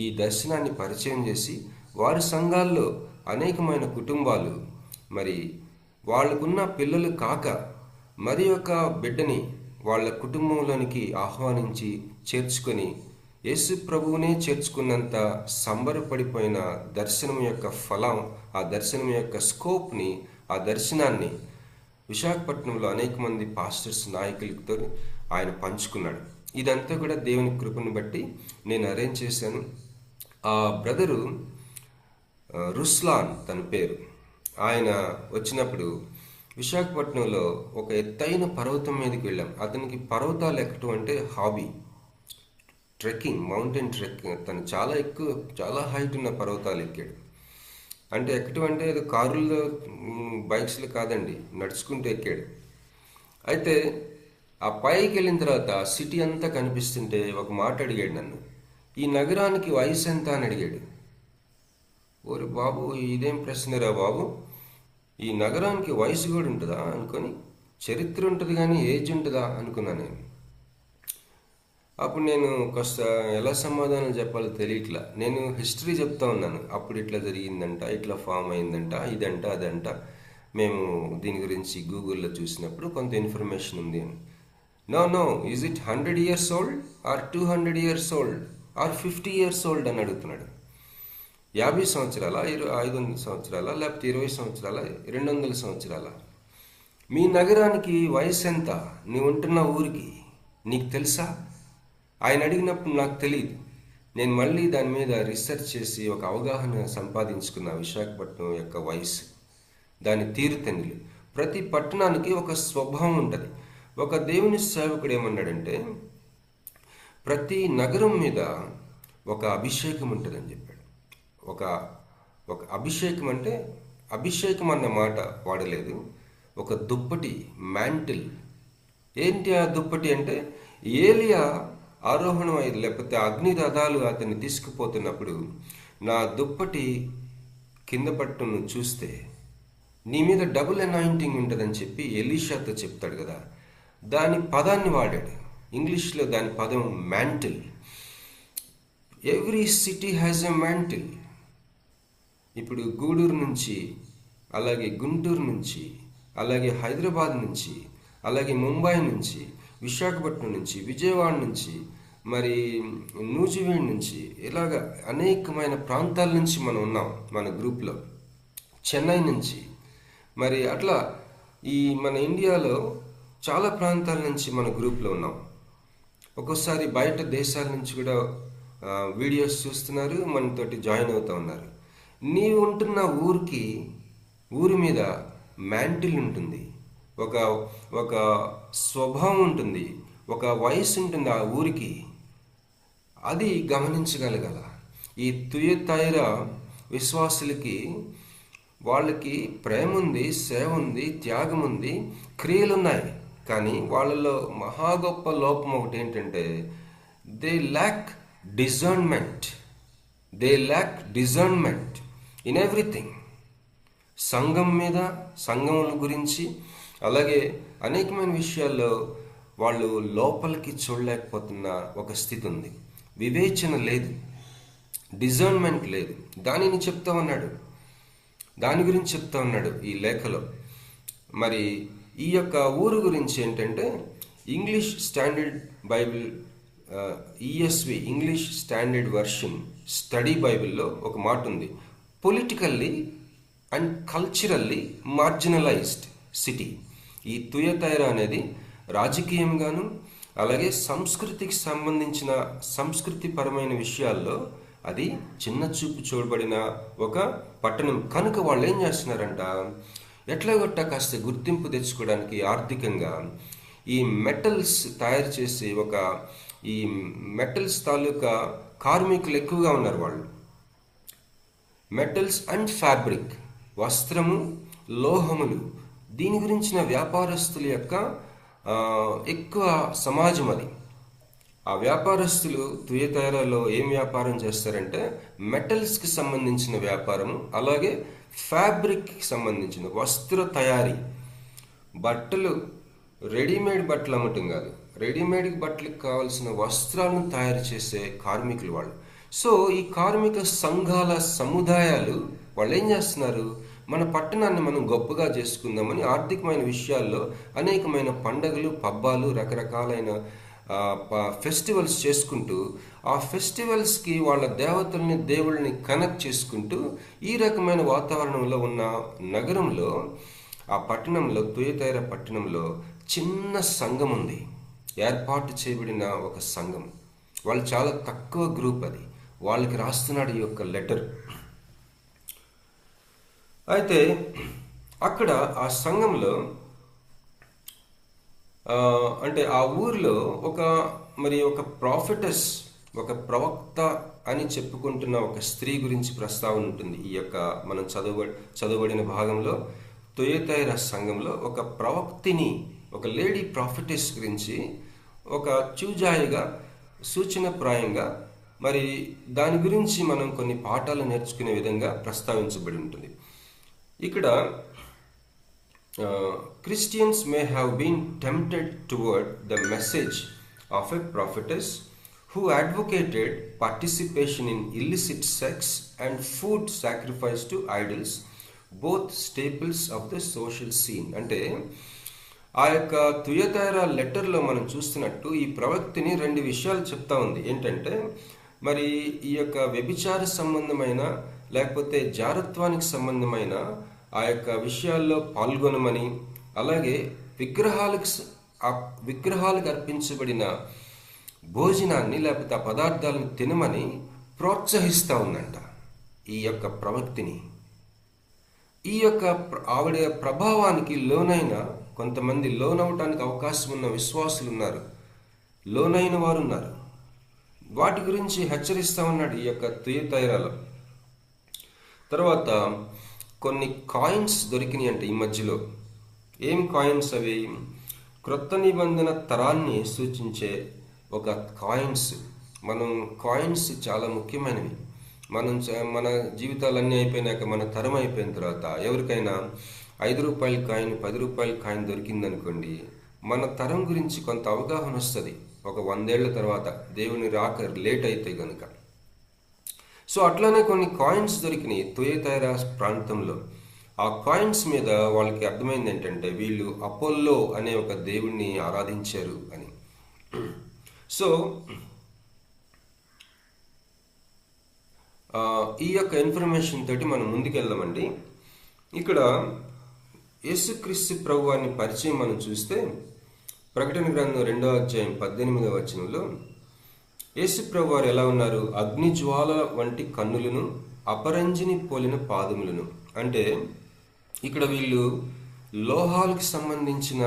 ఈ దర్శనాన్ని పరిచయం చేసి వారి సంఘాల్లో అనేకమైన కుటుంబాలు మరి వాళ్ళకున్న పిల్లలు కాక మరి ఒక బిడ్డని వాళ్ళ కుటుంబంలోనికి ఆహ్వానించి చేర్చుకొని యేసు ప్రభువునే చేర్చుకున్నంత సంబరపడిపోయిన దర్శనం యొక్క ఫలం, ఆ దర్శనం యొక్క స్కోప్ని, ఆ దర్శనాన్ని విశాఖపట్నంలో అనేక మంది పాస్టర్స్ నాయకులతో ఆయన పంచుకున్నాడు. ఇదంతా కూడా దేవుని కృపను బట్టి నేను అరేంజ్ చేశాను. ఆ బ్రదరు రుస్లాన్ తన పేరు. ఆయన వచ్చినప్పుడు విశాఖపట్నంలో ఒక ఎత్తైన పర్వతం మీదకి వెళ్ళాం. అతనికి పర్వతాలు ఎక్కడం అంటే హాబీ. Trekking, mountain trekking. తను చాలా హైట్ ఉన్న పర్వతాలు ఎక్కాడు. అంటే ఎక్కడం అంటే ఏదో కారుల్లో, బైక్స్లో కాదండి, నడుచుకుంటూ ఎక్కాడు. అయితే ఆ పైకి వెళ్ళిన తర్వాత సిటీ అంతా కనిపిస్తుంటే ఒక మాట అడిగాడు నన్ను, ఈ నగరానికి వయసు ఎంత అని అడిగాడు. ఓరి బాబు, ఇదేం ప్రశ్నరా బాబు, ఈ నగరానికి వయసు కూడా ఉంటుందా అనుకొని, చరిత్ర ఉంటుంది కానీ ఏజ్ ఉంటుందా అనుకున్నా నేను. అప్పుడు నేను కాస్త ఎలా సమాధానం చెప్పాలో తెలియట్లా. నేను హిస్టరీ చెప్తా ఉన్నాను. అప్పుడు ఇట్లా జరిగిందంట, ఇట్లా ఫామ్ అయిందంట, ఇదంట అదంట, మేము దీని గురించి గూగుల్లో చూసినప్పుడు కొంత ఇన్ఫర్మేషన్ ఉంది అని. No, is it 100 years old or 200 years old or 50 years old అని అడుగుతున్నాడు. 50 సంవత్సరాల, 500 సంవత్సరాల, లేకపోతే 20 సంవత్సరాల, 200 సంవత్సరాల? మీ నగరానికి వయసు ఎంత? నీవు ఉంటున్న ఊరికి నీకు తెలుసా? ఆయన అడిగినప్పుడు నాకు తెలియదు. నేను మళ్ళీ దాని మీద రీసెర్చ్ చేసి ఒక అవగాహన సంపాదించుకున్న విశాఖపట్నం యొక్క వయసు, దాని తీరుతెన్నులు. ప్రతి పట్టణానికి ఒక స్వభావం ఉంటుంది. ఒక దేవుని సేవకుడు ఏమన్నాడంటే, ప్రతి నగరం మీద ఒక అభిషేకం ఉంటుందని చెప్పాడు. ఒక అభిషేకం అంటే, అభిషేకం అన్న మాట వాడలేదు, ఒక దుప్పటి, మ్యాంటిల్. ఏంటి ఆ దుప్పటి అంటే, ఏలియా ఆరోహణం అయ్యి లేకపోతే అగ్ని రథాలు అతన్ని తీసుకుపోతున్నప్పుడు నా దుప్పటి కింద పట్టును చూస్తే నీ మీద డబుల్ అనాయింటింగ్ ఉంటుందని చెప్పి ఎలీషాతో చెప్తాడు కదా. దాని పదాన్ని వాడాడు. ఇంగ్లీష్లో దాని పదం mantle. Every city has a mantle. ఇప్పుడు గూడూరు నుంచి, అలాగే గుంటూరు నుంచి, అలాగే హైదరాబాద్ నుంచి, అలాగే ముంబై నుంచి, విశాఖపట్నం నుంచి, విజయవాడ నుంచి, మరి నూజివీడ్ నుంచి, ఇలాగ అనేకమైన ప్రాంతాల నుంచి మనం ఉన్నాం మన గ్రూప్లో. చెన్నై నుంచి, మరి అట్లా ఈ మన ఇండియాలో చాలా ప్రాంతాల నుంచి మన గ్రూప్లో ఉన్నాం. ఒక్కోసారి బయట దేశాల నుంచి కూడా వీడియోస్ చూస్తున్నారు, మనతోటి జాయిన్ అవుతూ ఉన్నారు. నీవు ఉంటున్న ఊరి మీద మ్యాంటిల్ ఉంటుంది, ఒక స్వభావం ఉంటుంది, ఒక వయసు ఉంటుంది ఆ ఊరికి. అది గమనించగలగాల. ఈ తుయతైరా విశ్వాసులకి, వాళ్ళకి ప్రేమ ఉంది, సేవ ఉంది, త్యాగం ఉంది, క్రియలున్నాయి. కానీ వాళ్ళలో మహా గొప్ప లోపం ఒకటి ఏంటంటే they lakh discernment. In everything. సంఘం మీద, సంఘముల గురించి, అలాగే అనేకమైన విషయాల్లో వాళ్ళు లోపలికి చూడలేకపోతున్న ఒక స్థితి ఉంది. వివేచన లేదు, డిజర్న్మెంట్ లేదు. దాని గురించి చెప్తా ఉన్నాడు ఈ లేఖలో. మరి ఈ యొక్క ఊరు గురించి ఏంటంటే English standard Bible, ESV English standard version study బైబిల్లో ఒక మాట ఉంది, politically and culturally marginalised city. ఈ తుయతైరా అనేది రాజకీయంగాను, అలాగే సంస్కృతికి సంబంధించిన సంస్కృతిపరమైన విషయాల్లో అది చిన్న చూపు చూడబడిన ఒక పట్టణం. కనుక వాళ్ళు ఏం చేస్తున్నారంట, ఎట్లాగొట్ట కాస్త గుర్తింపు తెచ్చుకోవడానికి ఆర్థికంగా ఈ మెటల్స్ తయారు చేసి, ఈ మెటల్స్ తాలూకా కార్మికులు ఎక్కువగా ఉన్నారు. వాళ్ళు మెటల్స్ అండ్ ఫ్యాబ్రిక్, వస్త్రము, లోహములు, దీని గురించిన వ్యాపారస్తుల యొక్క ఎక్కువ సమాజం అది. ఆ వ్యాపారస్తులు తుయతైరాలో ఏం వ్యాపారం చేస్తారంటే మెటల్స్కి సంబంధించిన వ్యాపారము, అలాగే ఫ్యాబ్రిక్కి సంబంధించిన వస్త్ర తయారీ, బట్టలు, రెడీమేడ్ బట్టలు అమ్మటం కాదు, రెడీమేడ్ బట్టలకు కావాల్సిన వస్త్రాలను తయారు చేసే కార్మికులు వాళ్ళు. సో ఈ కార్మిక సంఘాల సముదాయాలు వాళ్ళు ఏం చేస్తున్నారు, మన పట్టణాన్ని మనం గొప్పగా చేసుకుందామని ఆర్థికమైన విషయాల్లో అనేకమైన పండగలు, పబ్బాలు, రకరకాలైన ఫెస్టివల్స్ చేసుకుంటూ, ఆ ఫెస్టివల్స్కి వాళ్ళ దేవతల్ని, దేవుళ్ళని కనెక్ట్ చేసుకుంటూ ఈ రకమైన వాతావరణంలో ఉన్న నగరంలో, ఆ పట్టణంలో, తుయతైరా పట్టణంలో చిన్న సంఘం ఉంది, ఏర్పాటు చేయబడిన ఒక సంఘం. వాళ్ళు చాలా తక్కువ గ్రూప్. అది వాళ్ళకి రాస్తున్నాడు ఈ యొక్క లెటర్. అయితే అక్కడ ఆ సంఘంలో, అంటే ఆ ఊరిలో ఒక ప్రాఫిటస్, ఒక ప్రవక్త అని చెప్పుకుంటున్న ఒక స్త్రీ గురించి ప్రస్తావన ఉంటుంది. ఈ యొక్క మనం చదవబడిన భాగంలో తుయతైరా సంఘంలో ఒక ప్రవక్తిని, ఒక లేడీ ప్రాఫిటెస్ గురించి ఒక చూజాయిగా, సూచనప్రాయంగా, మరి దాని గురించి మనం కొన్ని పాఠాలు నేర్చుకునే విధంగా ప్రస్తావించబడి ఉంటుంది. ఇక్కడ Christians may have been tempted toward the message of a prophetess who advocated participation in illicit sex and food sacrifice to idols, both staples of the social scene. అంటే ఆ యొక్క తుయతైరా లెటర్లో మనం చూస్తున్నట్టు ఈ ప్రవక్తిని రెండు విషయాలు చెప్తా ఉంది. ఏంటంటే మరి ఈ యొక్క వ్యభిచార సంబంధమైన, లేకపోతే జారత్వానికి సంబంధమైన ఆ యొక్క విషయాల్లో పాల్గొనమని, అలాగే విగ్రహాలకు అర్పించబడిన భోజనాన్ని, లేకపోతే ఆ పదార్థాలను తినమని ప్రోత్సహిస్తూ ఉందంట ఈ యొక్క ప్రవక్తిని. ఈ యొక్క ఆవిడ ప్రభావానికి లోనైన కొంతమంది, లోనవటానికి అవకాశం ఉన్న విశ్వాసులు ఉన్నారు, లోనైన వారు ఉన్నారు. వాటి గురించి హెచ్చరిస్తూ ఉన్నాడు ఈ యొక్క తుయతైరాలో. తర్వాత కొన్ని కాయిన్స్ దొరికినాయి అంటే ఈ మధ్యలో. ఏం కాయిన్స్ అవి? క్రొత్త నిబంధన తరాన్ని సూచించే ఒక కాయిన్స్. కాయిన్స్ చాలా ముఖ్యమైనవి. మన జీవితాలన్నీ అయిపోయినాక, మన తరం అయిపోయిన తర్వాత ఎవరికైనా 5 రూపాయల కాయిన్, 10 రూపాయల కాయిన్ దొరికిందనుకోండి, మన తరం గురించి కొంత అవగాహన వస్తుంది. ఒక 100 ఏళ్ల తర్వాత, దేవుని రాక లేట్ అయితే గనుక. సో అట్లానే కొన్ని కాయిన్స్ దొరికినాయి తుయతైరా ప్రాంతంలో. ఆ కాయిన్స్ మీద వాళ్ళకి అర్థమైంది ఏంటంటే వీళ్ళు అపోల్లో అనే ఒక దేవుణ్ణి ఆరాధించారు అని. సో ఈ యొక్క ఇన్ఫర్మేషన్ తోటి మనం ముందుకెళ్దామండి. ఇక్కడ యేసుక్రీస్తు ప్రభువాని పరిచయం మనం చూస్తే ప్రకటన గ్రంథం 2వ అధ్యాయం 18వ వచనంలో యేసు ప్రభువారు ఎలా ఉన్నారు? అగ్నిజ్వాల వంటి కన్నులను, అపరంజిని పోలిన పాదములను. అంటే ఇక్కడ వీళ్ళు లోహాలకు సంబంధించిన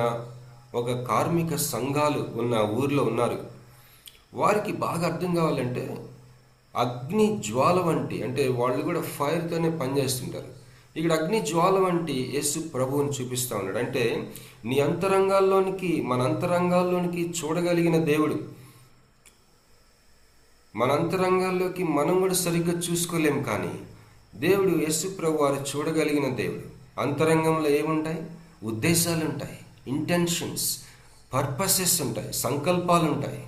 ఒక కార్మిక సంఘాలు ఉన్న ఊర్లో ఉన్నారు. వారికి బాగా అర్థం కావాలంటే అగ్ని జ్వాల వంటి, అంటే వాళ్ళు కూడా ఫైర్తోనే పనిచేస్తుంటారు. ఇక్కడ అగ్ని జ్వాల వంటి యేసు ప్రభువుని చూపిస్తూ ఉన్నాడు. అంటే నీ అంతరంగాల్లోనికి, మన అంతరంగాల్లోనికి చూడగలిగిన దేవుడు. మన అంతరంగాల్లోకి మనం కూడా సరిగ్గా చూసుకోలేం, కానీ దేవుడు యేసు ప్రభు వారు చూడగలిగిన దేవుడు. అంతరంగంలో ఏముంటాయి? ఉద్దేశాలు ఉంటాయి, ఇంటెన్షన్స్, పర్పసెస్ ఉంటాయి, సంకల్పాలు ఉంటాయి.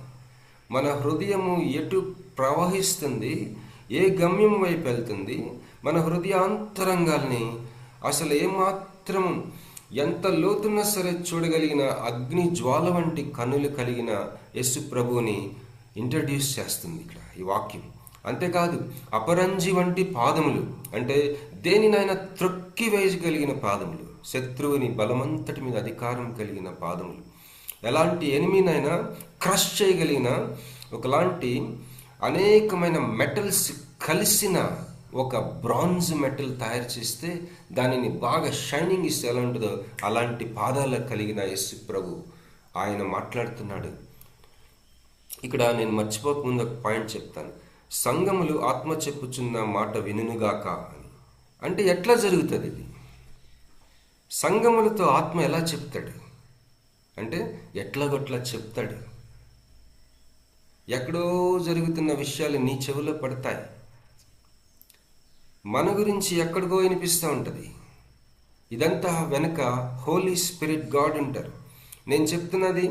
మన హృదయము ఎటు ప్రవహిస్తుంది, ఏ గమ్యం వైపు వెళ్తుంది, మన హృదయాంతరంగాల్ని అసలు ఏమాత్రం ఎంత లోతున్నా సరే చూడగలిగిన అగ్ని జ్వాల వంటి కన్నులు కలిగిన యేసు ప్రభువుని ఇంట్రడ్యూస్ చేస్తుంది ఇక్కడ ఈ వాక్యం. అంతేకాదు అపరంజి వంటి పాదములు, అంటే దేనినైనా త్రొక్కి వేయగలిగిన పాదములు, శత్రువుని బలమంతటి మీద అధికారం కలిగిన పాదములు, ఎలాంటి ఎనిమినైనా క్రష్ చేయగలిగిన ఒకలాంటి అనేకమైన మెటల్స్ కలిసిన ఒక బ్రాంజ్ మెటల్ తయారు చేస్తే దానిని బాగా షైనింగ్ ఇస్తే ఎలా ఉంటుందో అలాంటి పాదాలకు కలిగిన యేసు ప్రభు ఆయన మాట్లాడుతున్నాడు. ఇక్కడ నేను మర్చిపోకముందు ఒక పాయింట్ చెప్తాను. సంఘములు ఆత్మ చెప్పుచున్న మాట వినుగాక అని. అంటే ఎట్లా జరుగుతుంది ఇది? సంఘములతో ఆత్మ ఎలా చెప్తాడు అంటే ఎట్లాగొట్లా చెప్తాడు. ఎక్కడో జరుగుతున్న విషయాలు నీ చెవిలో పడతాయి. మన గురించి ఎక్కడికో వినిపిస్తూ ఉంటుంది. ఇదంతా వెనక హోలీ స్పిరిట్ గాడ్ ఉంటారు. నేను చెప్తున్నది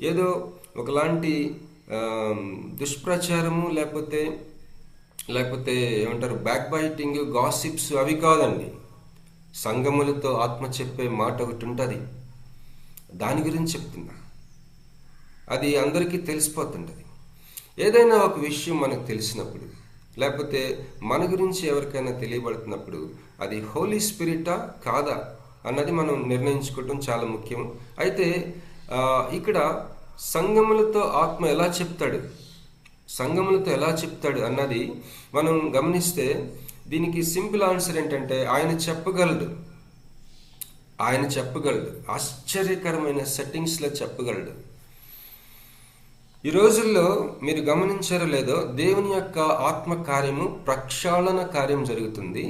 ఏదో ఒకలాంటి దుష్ప్రచారము లేకపోతే ఏమంటారు బ్యాక్ బైటింగ్, గాసిప్స్ అవి కాదండి. సంఘములతో ఆత్మ చెప్పే మాట ఒకటి ఉంటుంది, దాని గురించి చెప్తున్నా. అది అందరికీ తెలిసిపోతుంటుంది. ఏదైనా ఒక విషయం మనకు తెలిసినప్పుడు, లేకపోతే మన గురించి ఎవరికైనా తెలియబడుతున్నప్పుడు అది హోలీ స్పిరిటా కాదా అన్నది మనం నిర్ణయించుకోవటం చాలా ముఖ్యం. అయితే ఇక్కడ సంఘములతో ఆత్మ ఎలా చెప్తాడు, సంఘములతో ఎలా చెప్తాడు అన్నది మనం గమనిస్తే దీనికి సింపుల్ ఆన్సర్ ఏంటంటే ఆయన చెప్పగలడు. ఆశ్చర్యకరమైన సెట్టింగ్స్లో చెప్పగలడు. ఈ రోజుల్లో మీరు గమనించారో లేదో, దేవుని యొక్క ఆత్మ కార్యము, ప్రక్షాళన కార్యం జరుగుతుంది.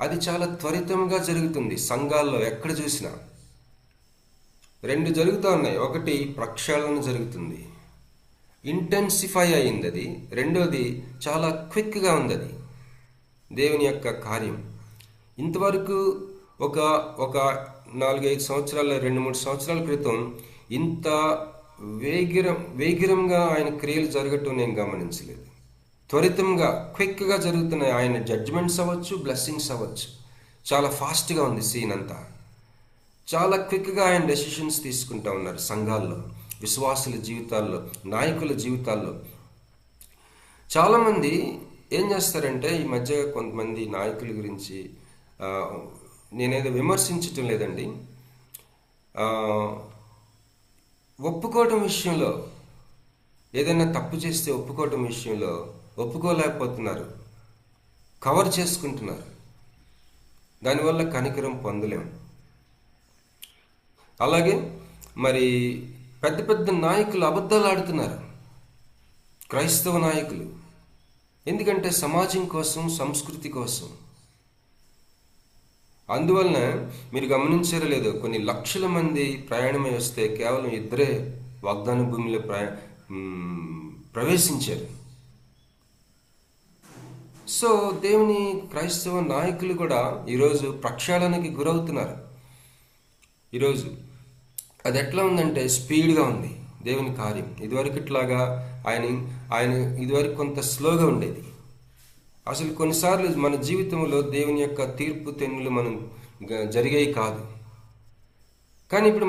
అది చాలా త్వరితంగా జరుగుతుంది. సంఘాల్లో ఎక్కడ చూసినా 2 జరుగుతూ ఉన్నాయి. ఒకటి ప్రక్షాళన జరుగుతుంది, ఇంటెన్సిఫై అయింది అది. రెండోది చాలా క్విక్గా ఉంది అది దేవుని యొక్క కార్యం. ఇంతవరకు ఒక 4-5 సంవత్సరాల 2-3 సంవత్సరాల క్రితం ఇంత వేగిరంగా ఆయన క్రియలు జరగటం నేను గమనించలేదు. త్వరితంగా క్విక్గా జరుగుతున్నాయి. ఆయన జడ్జ్మెంట్స్ అవ్వచ్చు, బ్లెస్సింగ్స్ అవ్వచ్చు. చాలా ఫాస్ట్గా ఉంది సీన్ అంతా. చాలా క్విక్గా ఆయన డెసిషన్స్ తీసుకుంటూ ఉన్నారు సంఘాల్లో, విశ్వాసుల జీవితాల్లో, నాయకుల జీవితాల్లో. చాలామంది ఏం చేస్తారంటే ఈ మధ్య కొంతమంది నాయకుల గురించి నేనేదో విమర్శించటం లేదండి, ఒప్పుకోవటం విషయంలో, ఏదైనా తప్పు చేస్తే ఒప్పుకోవటం విషయంలో ఒప్పుకోలేకపోతున్నారు, కవర్ చేసుకుంటున్నారు. దానివల్ల కనికరం పొందలేము. అలాగే మరి పెద్ద పెద్ద నాయకులు అబద్ధాలు ఆడుతున్నారు, క్రైస్తవ నాయకులు. ఎందుకంటే సమాజం కోసం, సంస్కృతి కోసం. అందువలన మీరు గమనించారో లేదో, కొన్ని లక్షల మంది ప్రయాణమై వస్తే కేవలం 2 వాగ్దాన భూమిలో ప్రవేశించారు. సో దేవుని క్రైస్తవ నాయకులు కూడా ఈరోజు ప్రక్షాళనకి గురవుతున్నారు. ఈరోజు అది ఎట్లా ఉందంటే స్పీడ్గా ఉంది దేవుని కార్యం. ఇదివరకు ఇట్లాగా ఆయన ఇదివరకు కొంత స్లోగా ఉండేది. అసలు కొన్నిసార్లు మన జీవితంలో దేవుని యొక్క తీర్పు తెన్నులు మనం జరిగాయి కాదు. కానీ ఇప్పుడు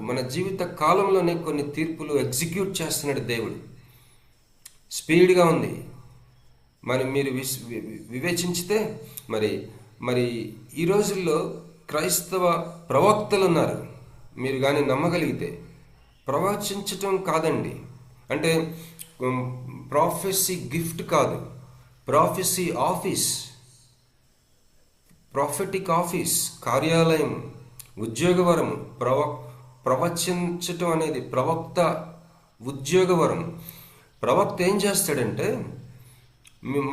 మన జీవిత కాలంలోనే కొన్ని తీర్పులు ఎగ్జిక్యూట్ చేస్తున్నాడు దేవుడు. స్పీడ్గా ఉంది. మరి మీరు వివేచించితే మరి ఈ రోజుల్లో క్రైస్తవ ప్రవక్తలు ఉన్నారు. మీరు కానీ నమ్మగలిగితే, ప్రవచించటం కాదండి, అంటే ప్రాఫెసీ గిఫ్ట్ కాదు, ప్రాఫెసీ ఆఫీస్, ప్రాఫెటిక్ ఆఫీస్, కార్యాలయం, ఉద్యోగవరం. ప్రవచించటం అనేది ప్రవక్త ఉద్యోగవరం. ప్రవక్త ఏం చేస్తాడంటే,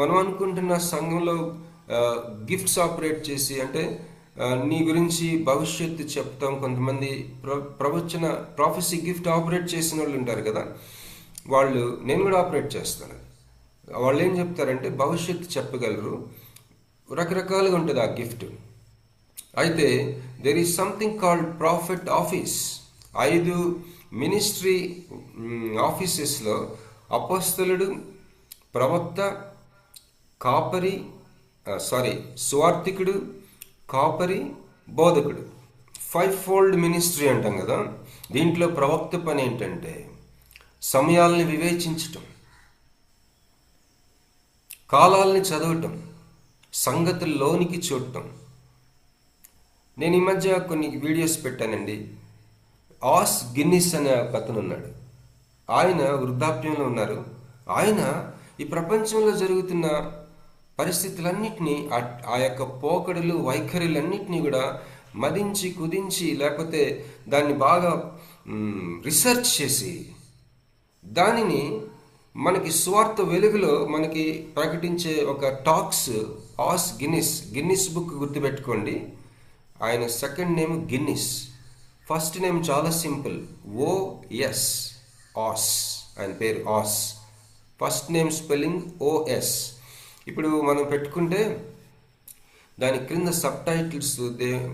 మనం అనుకుంటున్న సంఘంలో గిఫ్ట్స్ ఆపరేట్ చేసి, అంటే నీ గురించి భవిష్యత్తు చెప్తాం. కొంతమంది ప్రాఫెసీ గిఫ్ట్ ఆపరేట్ చేసిన వాళ్ళు ఉంటారు కదా, వాళ్ళు, నేను కూడా ఆపరేట్ చేస్తాను. వాళ్ళు ఏం చెప్తారంటే భవిష్యత్తు చెప్పగలరు, రకరకాలుగా ఉంటుంది ఆ గిఫ్ట్. అయితే there is something called prophet office. 5 ministry ఆఫీసెస్లో అపోస్తలుడు, ప్రవక్త, కాపరి, సువార్థికుడు, కాపరి, బోధకుడు, 5-fold మినిస్ట్రీ అంటాం కదా. దీంట్లో ప్రవక్త పని ఏంటంటే సమయాల్ని వివేచించటం, కాలాల్ని చదవటం, సంగతుల్లోనికి చూడటం. నేను ఈ మధ్య కొన్ని వీడియోస్ పెట్టానండి. ఆస్ గిన్నిస్ అనే అతను ఉన్నాడు. ఆయన వృద్ధాప్యంలో ఉన్నారు. ఆయన ఈ ప్రపంచంలో జరుగుతున్న పరిస్థితులన్నింటినీ, ఆ యొక్క పోకడలు, వైఖరులన్నింటినీ కూడా మదించి కుదించి, లేకపోతే దాన్ని బాగా రీసెర్చ్ చేసి దానిని మనకి స్వార్థ వెలుగులో మనకి ప్రకటించే ఒక టాక్స్. ఆస్ గిన్నిస్ బుక్ గుర్తుపెట్టుకోండి. ఆయన second name Guinness, first name చాలా సింపుల్, OS, ఆస్. ఆయన పేరు ఆస్, ఫస్ట్ నేమ్ స్పెల్లింగ్ OS. ఇప్పుడు మనం పెట్టుకుంటే దాని క్రింద సబ్ టైటిల్స్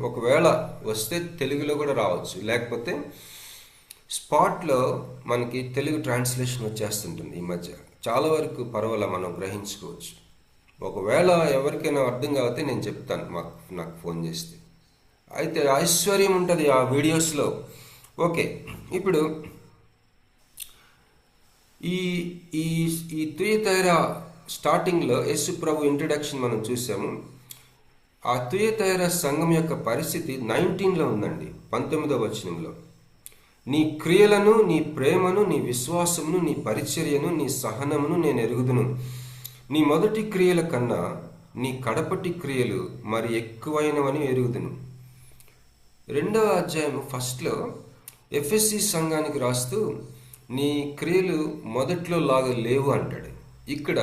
ఒకవేళ వస్తే తెలుగులో కూడా రావచ్చు, లేకపోతే స్పాట్లో మనకి తెలుగు ట్రాన్స్లేషన్ వచ్చేస్తుంటుంది. ఈ మధ్య చాలా వరకు పర్వాలా, మనం గ్రహించుకోవచ్చు. ఒకవేళ ఎవరికైనా అర్థం కాకపోతే నేను చెప్తాను, నాకు ఫోన్ చేస్తే. అయితే ఐశ్వర్యం ఉంటుంది ఆ వీడియోస్లో. ఓకే, ఇప్పుడు ఈ తుయతైరా స్టార్టింగ్లో యేసు ప్రభు ఇంట్రడక్షన్ మనం చూసాము. ఆ తుయతైరా సంఘం యొక్క పరిస్థితి 19లో ఉందండి, 19వ వచనంలో. నీ క్రియలను, నీ ప్రేమను, నీ విశ్వాసమును, నీ పరిచర్యను, నీ సహనమును నేను ఎరుగుదును. నీ మొదటి క్రియల కన్నా నీ కడపటి క్రియలు మరి ఎక్కువైనవని ఎరుగుదును. 2వ అధ్యాయం ఫస్ట్లో ఎఫ్ఎస్సి సంఘానికి రాస్తూ నీ క్రియలు మొదట్లో లాగా లేవు అంటాడు. ఇక్కడ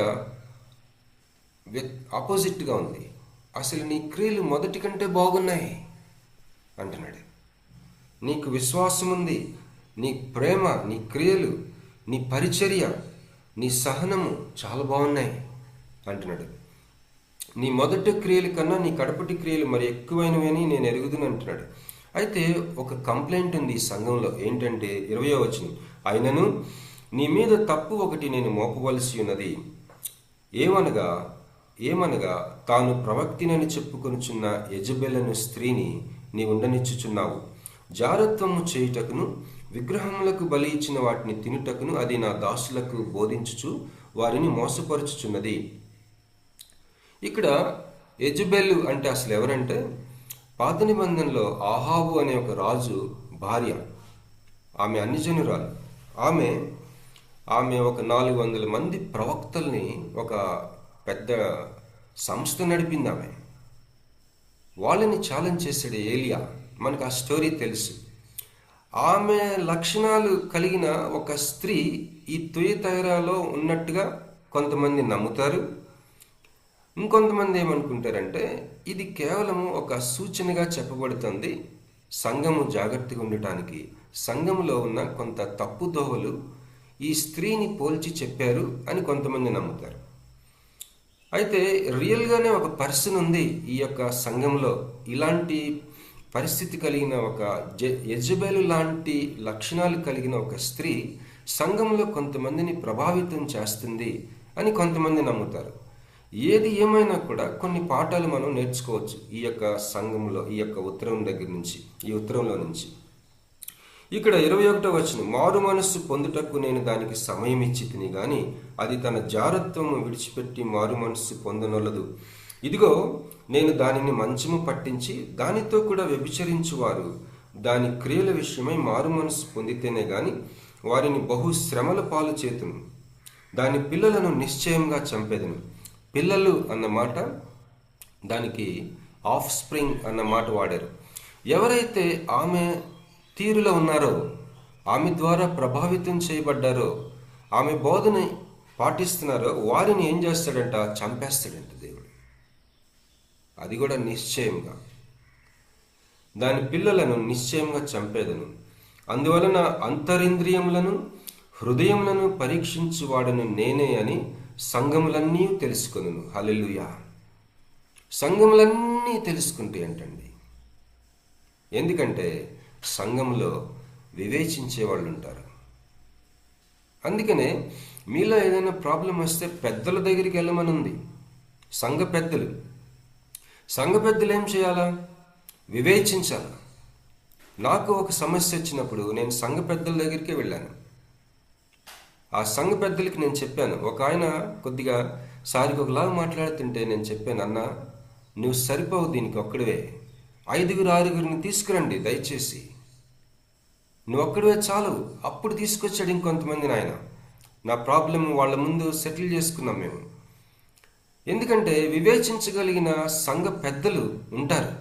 ఆపోజిట్గా ఉంది. అసలు నీ క్రియలు మొదటి కంటే బాగున్నాయి అంటున్నాడు. నీకు విశ్వాసం ఉంది, నీ ప్రేమ, నీ క్రియలు, నీ పరిచర్య, నీ సహనము చాలా బాగున్నాయి అంటున్నాడు. నీ మొదటి క్రియల కన్నా నీ కడపటి క్రియలు మరి ఎక్కువైనవి అని నేను ఎరుగుదును అంటున్నాడు. అయితే ఒక కంప్లైంట్ ఉంది ఈ సంఘంలో. ఏంటంటే 20వ వచనం, అయినను నీ మీద తప్పు ఒకటి నేను మోపవలసి ఉన్నది. ఏమనగా తాను ప్రవక్తినని చెప్పుకొనుచున్న యెజబెలను స్త్రీని నీ ఉండనిచ్చుచున్నావు. జారత్వము చేయుటకును విగ్రహములకు బలి ఇచ్చిన వాటిని తినుటకును అది నా దాసులకు బోధించుచు వారిని మోసపరుచుచున్నది. ఇక్కడ యెజబెలు అంటే అసలు ఎవరంటే, పాత నిబంధనలో ఆహాబు అనే ఒక రాజు భార్య. ఆమె అన్యజనురాలు. ఆమె ఒక 400 మంది ప్రవక్తల్ని, ఒక పెద్ద సంస్థ నడిపింది ఆమె. వాళ్ళని ఛాలెంజ్ చేశాడు ఏలియా. మనకు ఆ స్టోరీ తెలుసు. ఆమె లక్షణాలు కలిగిన ఒక స్త్రీ ఈ తుయతైరాలో ఉన్నట్టుగా కొంతమంది నమ్ముతారు. ఇంకొంతమంది ఏమనుకుంటారంటే ఇది కేవలము ఒక సూచనగా చెప్పబడుతుంది సంఘము జాగ్రత్తగా ఉండటానికి. సంఘములో ఉన్న కొంత తప్పుదోవలు ఈ స్త్రీని పోల్చి చెప్పారు అని కొంతమంది నమ్ముతారు. అయితే రియల్గానే ఒక పర్సన్ ఉంది ఈ యొక్క సంఘంలో. ఇలాంటి పరిస్థితి కలిగిన ఒక యెజబెలు లాంటి లక్షణాలు కలిగిన ఒక స్త్రీ సంఘంలో కొంతమందిని ప్రభావితం చేస్తుంది అని కొంతమంది నమ్ముతారు. ఏది ఏమైనా కూడా కొన్ని పాఠాలు మనం నేర్చుకోవచ్చు ఈ యొక్క సంఘంలో, ఈ యొక్క ఉత్తరం దగ్గర నుంచి, ఈ ఉత్తరంలో నుంచి. ఇక్కడ 21వ వచనం, మారు మనస్సు పొందుటకు నేను దానికి సమయం ఇచ్చి తిని గాని అది తన జారత్వము విడిచిపెట్టి మారు మనస్సు పొందనొల్లదు. ఇదిగో నేను దానిని మంచము పట్టించి దానితో కూడా వ్యభిచరించువారు దాని క్రియల విషయమై మారు మనస్సు పొందితేనే గాని వారిని బహు శ్రమల పాలు చేతును. దాని పిల్లలను నిశ్చయంగా చంపేదను. పిల్లలు అన్న మాట, దానికి ఆఫ్ స్ప్రింగ్ అన్న మాట వాడారు. ఎవరైతే ఆమె తీరులో ఉన్నారో, ఆమె ద్వారా ప్రభావితం చేయబడ్డారో, ఆమె బోధని పాటిస్తున్నారో వారిని ఏం చేస్తాడంట? చంపేస్తాడంట దేవుడు. అది కూడా నిశ్చయంగా. దాని పిల్లలను నిశ్చయంగా చంపేదను. అందువలన అంతరింద్రియములను హృదయములను పరీక్షించువాడను నేనే అని సంఘములన్నీ తెలుసుకొనును. హల్లెలూయా. సంఘములన్నీ తెలుసుకుంటాయి అంటండి. ఎందుకంటే సంఘంలో వివేచించే వాళ్ళు ఉంటారు. అందుకనే మీలో ఏదైనా ప్రాబ్లం వస్తే పెద్దల దగ్గరికి వెళ్ళమనుంది. సంఘ పెద్దలు ఏం చేయాలా? వివేచించాలా. నాకు ఒక సమస్య వచ్చినప్పుడు నేను సంఘ పెద్దల దగ్గరికి వెళ్ళాను. ఆ సంఘ పెద్దలకి నేను చెప్పాను. ఒక ఆయన కొద్దిగా సారికి ఒకలాగా మాట్లాడుతుంటే నేను చెప్పాను, అన్న నువ్వు సరిపోవు దీనికి ఒక్కడివే, 5-6 తీసుకురండి దయచేసి, నువ్వు ఒక్కడివే చాలు. అప్పుడు తీసుకొచ్చాడు ఇంకొంతమందిని ఆయన. నా ప్రాబ్లం వాళ్ళ ముందు సెటిల్ చేసుకున్నాం మేము. ఎందుకంటే వివేచించగలిగిన సంఘ పెద్దలు ఉంటారు.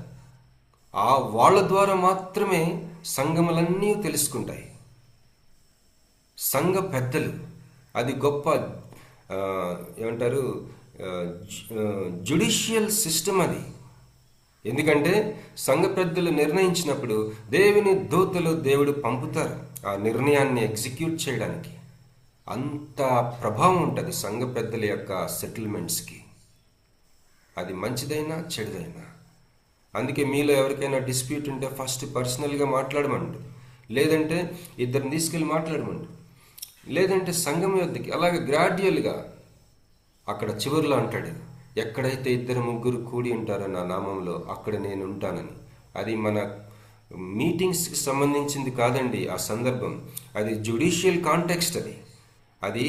వాళ్ళ ద్వారా మాత్రమే సంఘములన్నీ తెలుసుకుంటాయి. సంఘ పెద్దలు, అది గొప్ప ఏమంటారు, జ్యుడిషియల్ సిస్టమ్ అది. ఎందుకంటే సంఘ పెద్దలు నిర్ణయించినప్పుడు దేవుని దూతలు దేవుడు పంపుతారు ఆ నిర్ణయాన్ని ఎగ్జిక్యూట్ చేయడానికి. అంత ప్రభావం ఉంటుంది సంఘ పెద్దల యొక్క సెటిల్మెంట్స్కి. అది మంచిదైనా చెడుదైనా. అందుకే మీలో ఎవరికైనా డిస్ప్యూట్ ఉంటే ఫస్ట్ పర్సనల్గా మాట్లాడమండి, లేదంటే ఇద్దరిని తీసుకెళ్ళి మాట్లాడమండి, లేదంటే సంఘం యొద్దకి. అలాగే గ్రాడ్యువల్గా అక్కడ చివరిలో అంటాడు, ఎక్కడైతే 2-3 కూడి ఉంటారో నా నామంలో అక్కడ నేను ఉంటానని. అది మన మీటింగ్స్కి సంబంధించింది కాదండి ఆ సందర్భం. అది జ్యుడిషియల్ కాంటెక్స్ట్. అది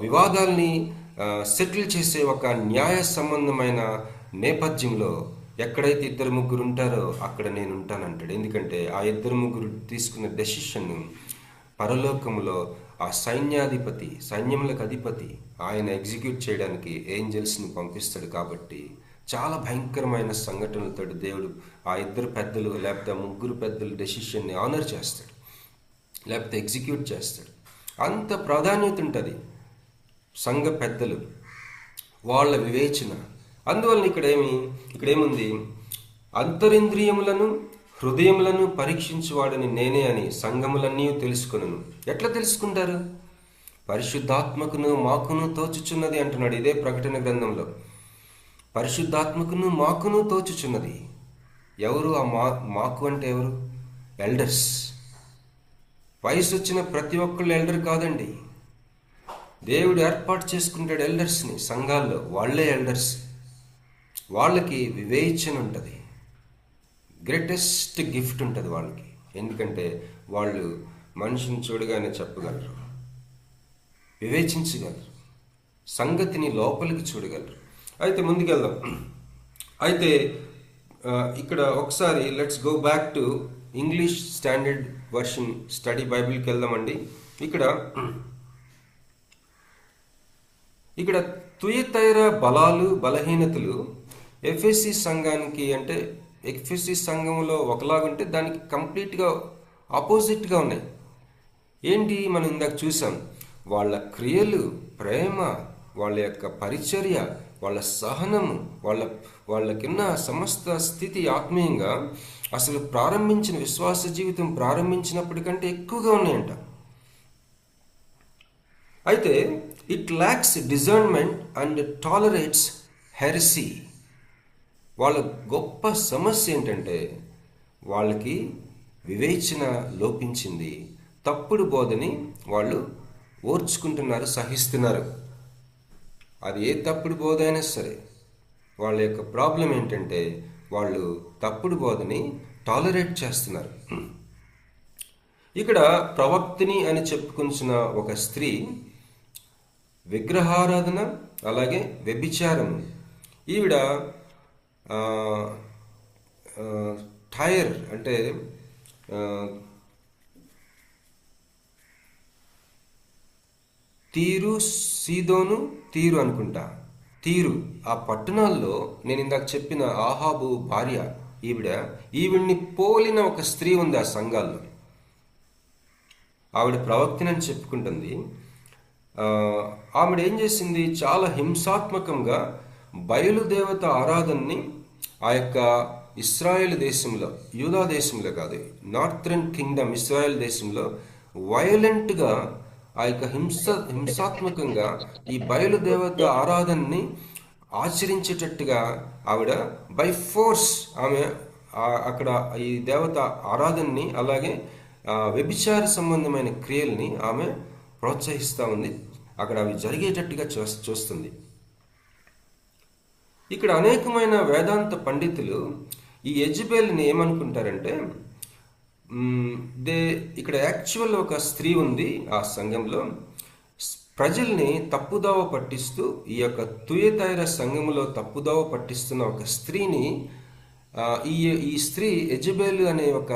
వివాదాల్ని సెటిల్ చేసే ఒక న్యాయ సంబంధమైన నేపథ్యంలో ఎక్కడైతే 2-3 ఉంటారో అక్కడ నేను ఉంటానంటాడు. ఎందుకంటే ఆ 2-3 తీసుకున్న డెసిషన్ పరలోకంలో ఆ సైన్యములకు అధిపతి ఆయన ఎగ్జిక్యూట్ చేయడానికి ఏంజల్స్ని పంపిస్తాడు. కాబట్టి చాలా భయంకరమైన సంఘటనలతో దేవుడు ఆ 2 పెద్దలు లేకపోతే 3 పెద్దల డెసిషన్ని ఆనర్ చేస్తాడు, లేకపోతే ఎగ్జిక్యూట్ చేస్తాడు. అంత ప్రాధాన్యత ఉంటుంది సంఘ పెద్దలు, వాళ్ళ వివేచన. అందువలన ఇక్కడేముంది? అంతరింద్రియములను హృదయములను పరీక్షించువాడని నేనే అని సంఘములన్నీ తెలుసుకొనును. ఎట్లా తెలుసుకుంటారు? పరిశుద్ధాత్మకును మాకును తోచుచున్నది అంటున్నాడు ఇదే ప్రకటన గ్రంథంలో. పరిశుద్ధాత్మకును మాకును తోచుచున్నది. ఎవరు ఆ మాకు అంటే ఎవరు? ఎల్డర్స్. వయసు వచ్చిన ప్రతి ఒక్కళ్ళు ఎల్డర్ కాదండి. దేవుడు ఏర్పాటు చేసుకుంటాడు ఎల్డర్స్ని సంఘాల్లో. వాళ్ళే ఎల్డర్స్. వాళ్ళకి వివేచన ఉంటుంది, గ్రేటెస్ట్ గిఫ్ట్ ఉంటుంది వాళ్ళకి. ఎందుకంటే వాళ్ళు మనిషిని చూడగానే చెప్పగలరు, వివేచించగలరు, సంగతిని లోపలికి చూడగలరు. అయితే ముందుకెళ్దాం. అయితే ఇక్కడ ఒకసారి let's go back to English standard version study బైబిల్కి వెళ్దామండి. ఇక్కడ తుయతైర బలాలు బలహీనతలు ఎఫెసీ సంఘానికి, అంటే ఎఫెసీ సంఘంలో ఒకలాగుంటే దానికి కంప్లీట్గా ఆపోజిట్గా ఉన్నాయి. ఏంటి? మనం ఇందాక చూసాం. వాళ్ళ క్రియలు, ప్రేమ, వాళ్ళ యొక్క పరిచర్య, వాళ్ళ సహనము, వాళ్ళకిన్న సమస్త స్థితి ఆత్మీయంగా అసలు ప్రారంభించిన విశ్వాస జీవితం ప్రారంభించినప్పటికంటే ఎక్కువగా ఉన్నాయంట. అయితే it lacks discernment and tolerates heresy. వాళ్ళ గొప్ప సమస్య ఏంటంటే వాళ్ళకి వివేచన లోపించింది. తప్పుడు బోధని వాళ్ళు ఓర్చుకుంటున్నారు, సహిస్తున్నారు. అది ఏ తప్పుడు బోధ అయినా సరే. వాళ్ళ యొక్క ప్రాబ్లం ఏంటంటే వాళ్ళు తప్పుడు బోధని టాలరేట్ చేస్తున్నారు. ఇక్కడ ప్రవక్తిని అని చెప్పుకొంచిన ఒక స్త్రీ విగ్రహారాధన, అలాగే వ్యభిచారం. ఈవిడ టైర్ అంటే తీరు, సీదోను, తీరు అనుకుంటా. తీరు ఆ పట్టణాల్లో నేను ఇందాక చెప్పిన ఆహాబు భార్య ఈవిడ్ని పోలిన ఒక స్త్రీ ఉంది ఆ సంఘాల్లో. ఆవిడ ప్రవక్తినని చెప్పుకుంటుంది. ఆవిడ ఏం చేసింది, చాలా హింసాత్మకంగా బయలుదేవత ఆరాధనని ఆ యొక్క ఇస్రాయేల్ దేశంలో, యూదా దేశంలో కాదు, నార్థరన్ కింగ్డమ్ ఇస్రాయేల్ దేశంలో వైలెంట్గా ఆ యొక్క హింసాత్మకంగా ఈ బయలుదేవత ఆరాధనని ఆచరించేటట్టుగా ఆవిడ బై ఫోర్స్ ఆమె అక్కడ ఈ దేవత ఆరాధనని, అలాగే వ్యభిచార సంబంధమైన క్రియల్ని ఆమె ప్రోత్సహిస్తూ ఉంది. అక్కడ అవి జరిగేటట్టుగా చూస్తుంది. ఇక్కడ అనేకమైన వేదాంత పండితులు ఈ యెజబెల్ని ఏమనుకుంటారంటే, ఇక్కడ యాక్చువల్ ఒక స్త్రీ ఉంది ఆ సంఘంలో, ప్రజల్ని తప్పుదోవ పట్టిస్తూ, ఈ యొక్క తుయతైర సంఘంలో తప్పుదోవ పట్టిస్తున్న ఒక స్త్రీని, ఈ స్త్రీ యెజబెల్ అనే ఒక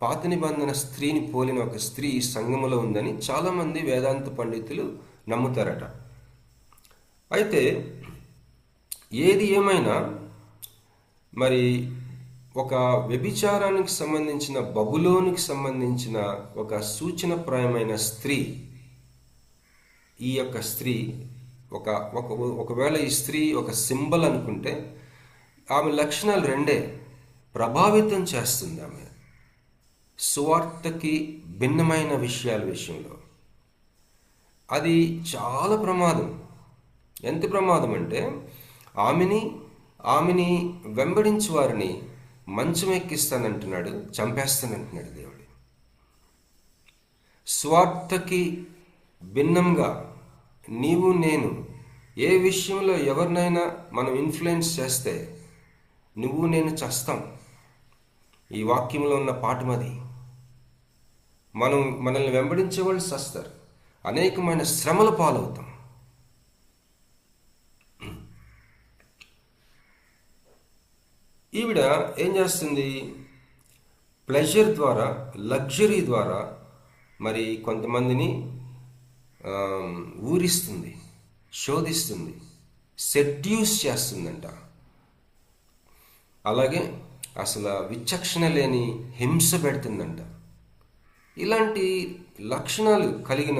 పాత నిబంధన స్త్రీని పోలిన ఒక స్త్రీ ఈ సంఘములో ఉందని చాలామంది వేదాంత పండితులు నమ్ముతారట. అయితే ఏది ఏమైనా మరి ఒక వ్యభిచారానికి సంబంధించిన, బబులోనికి సంబంధించిన ఒక సూచనప్రాయమైన స్త్రీ, ఈ యొక్క స్త్రీ ఒకవేళ ఈ స్త్రీ ఒక సింబల్ అనుకుంటే, ఆమె లక్షణాలు రెండే ప్రభావితం చేస్తుంది. ఆమె సువార్తకి భిన్నమైన విషయాల విషయంలో అది చాలా ప్రమాదం. ఎంత ప్రమాదం అంటే, ఆమెని వెంబడించి వారిని మంచం ఎక్కిస్తానంటున్నాడు, చంపేస్తానంటున్నాడు దేవుడు. స్వార్థకి భిన్నంగా నీవు నేను ఏ విషయంలో ఎవరినైనా మనం ఇన్ఫ్లుయెన్స్ చేస్తే నువ్వు నేను చస్తాం. ఈ వాక్యంలో ఉన్న పాఠమది. మనల్ని వెంబడించే వాళ్ళు చస్తారు, అనేకమైన శ్రమల పాలవుతాం. ఈవిడ ఏం చేస్తుంది, ప్లెజర్ ద్వారా, లగ్జరీ ద్వారా మరి కొంతమందిని ఊరిస్తుంది, శోధిస్తుంది, సెడ్యూస్ చేస్తుందంట. అలాగే అసలు విచక్షణ లేని హింస పెడుతుందంట. ఇలాంటి లక్షణాలు కలిగిన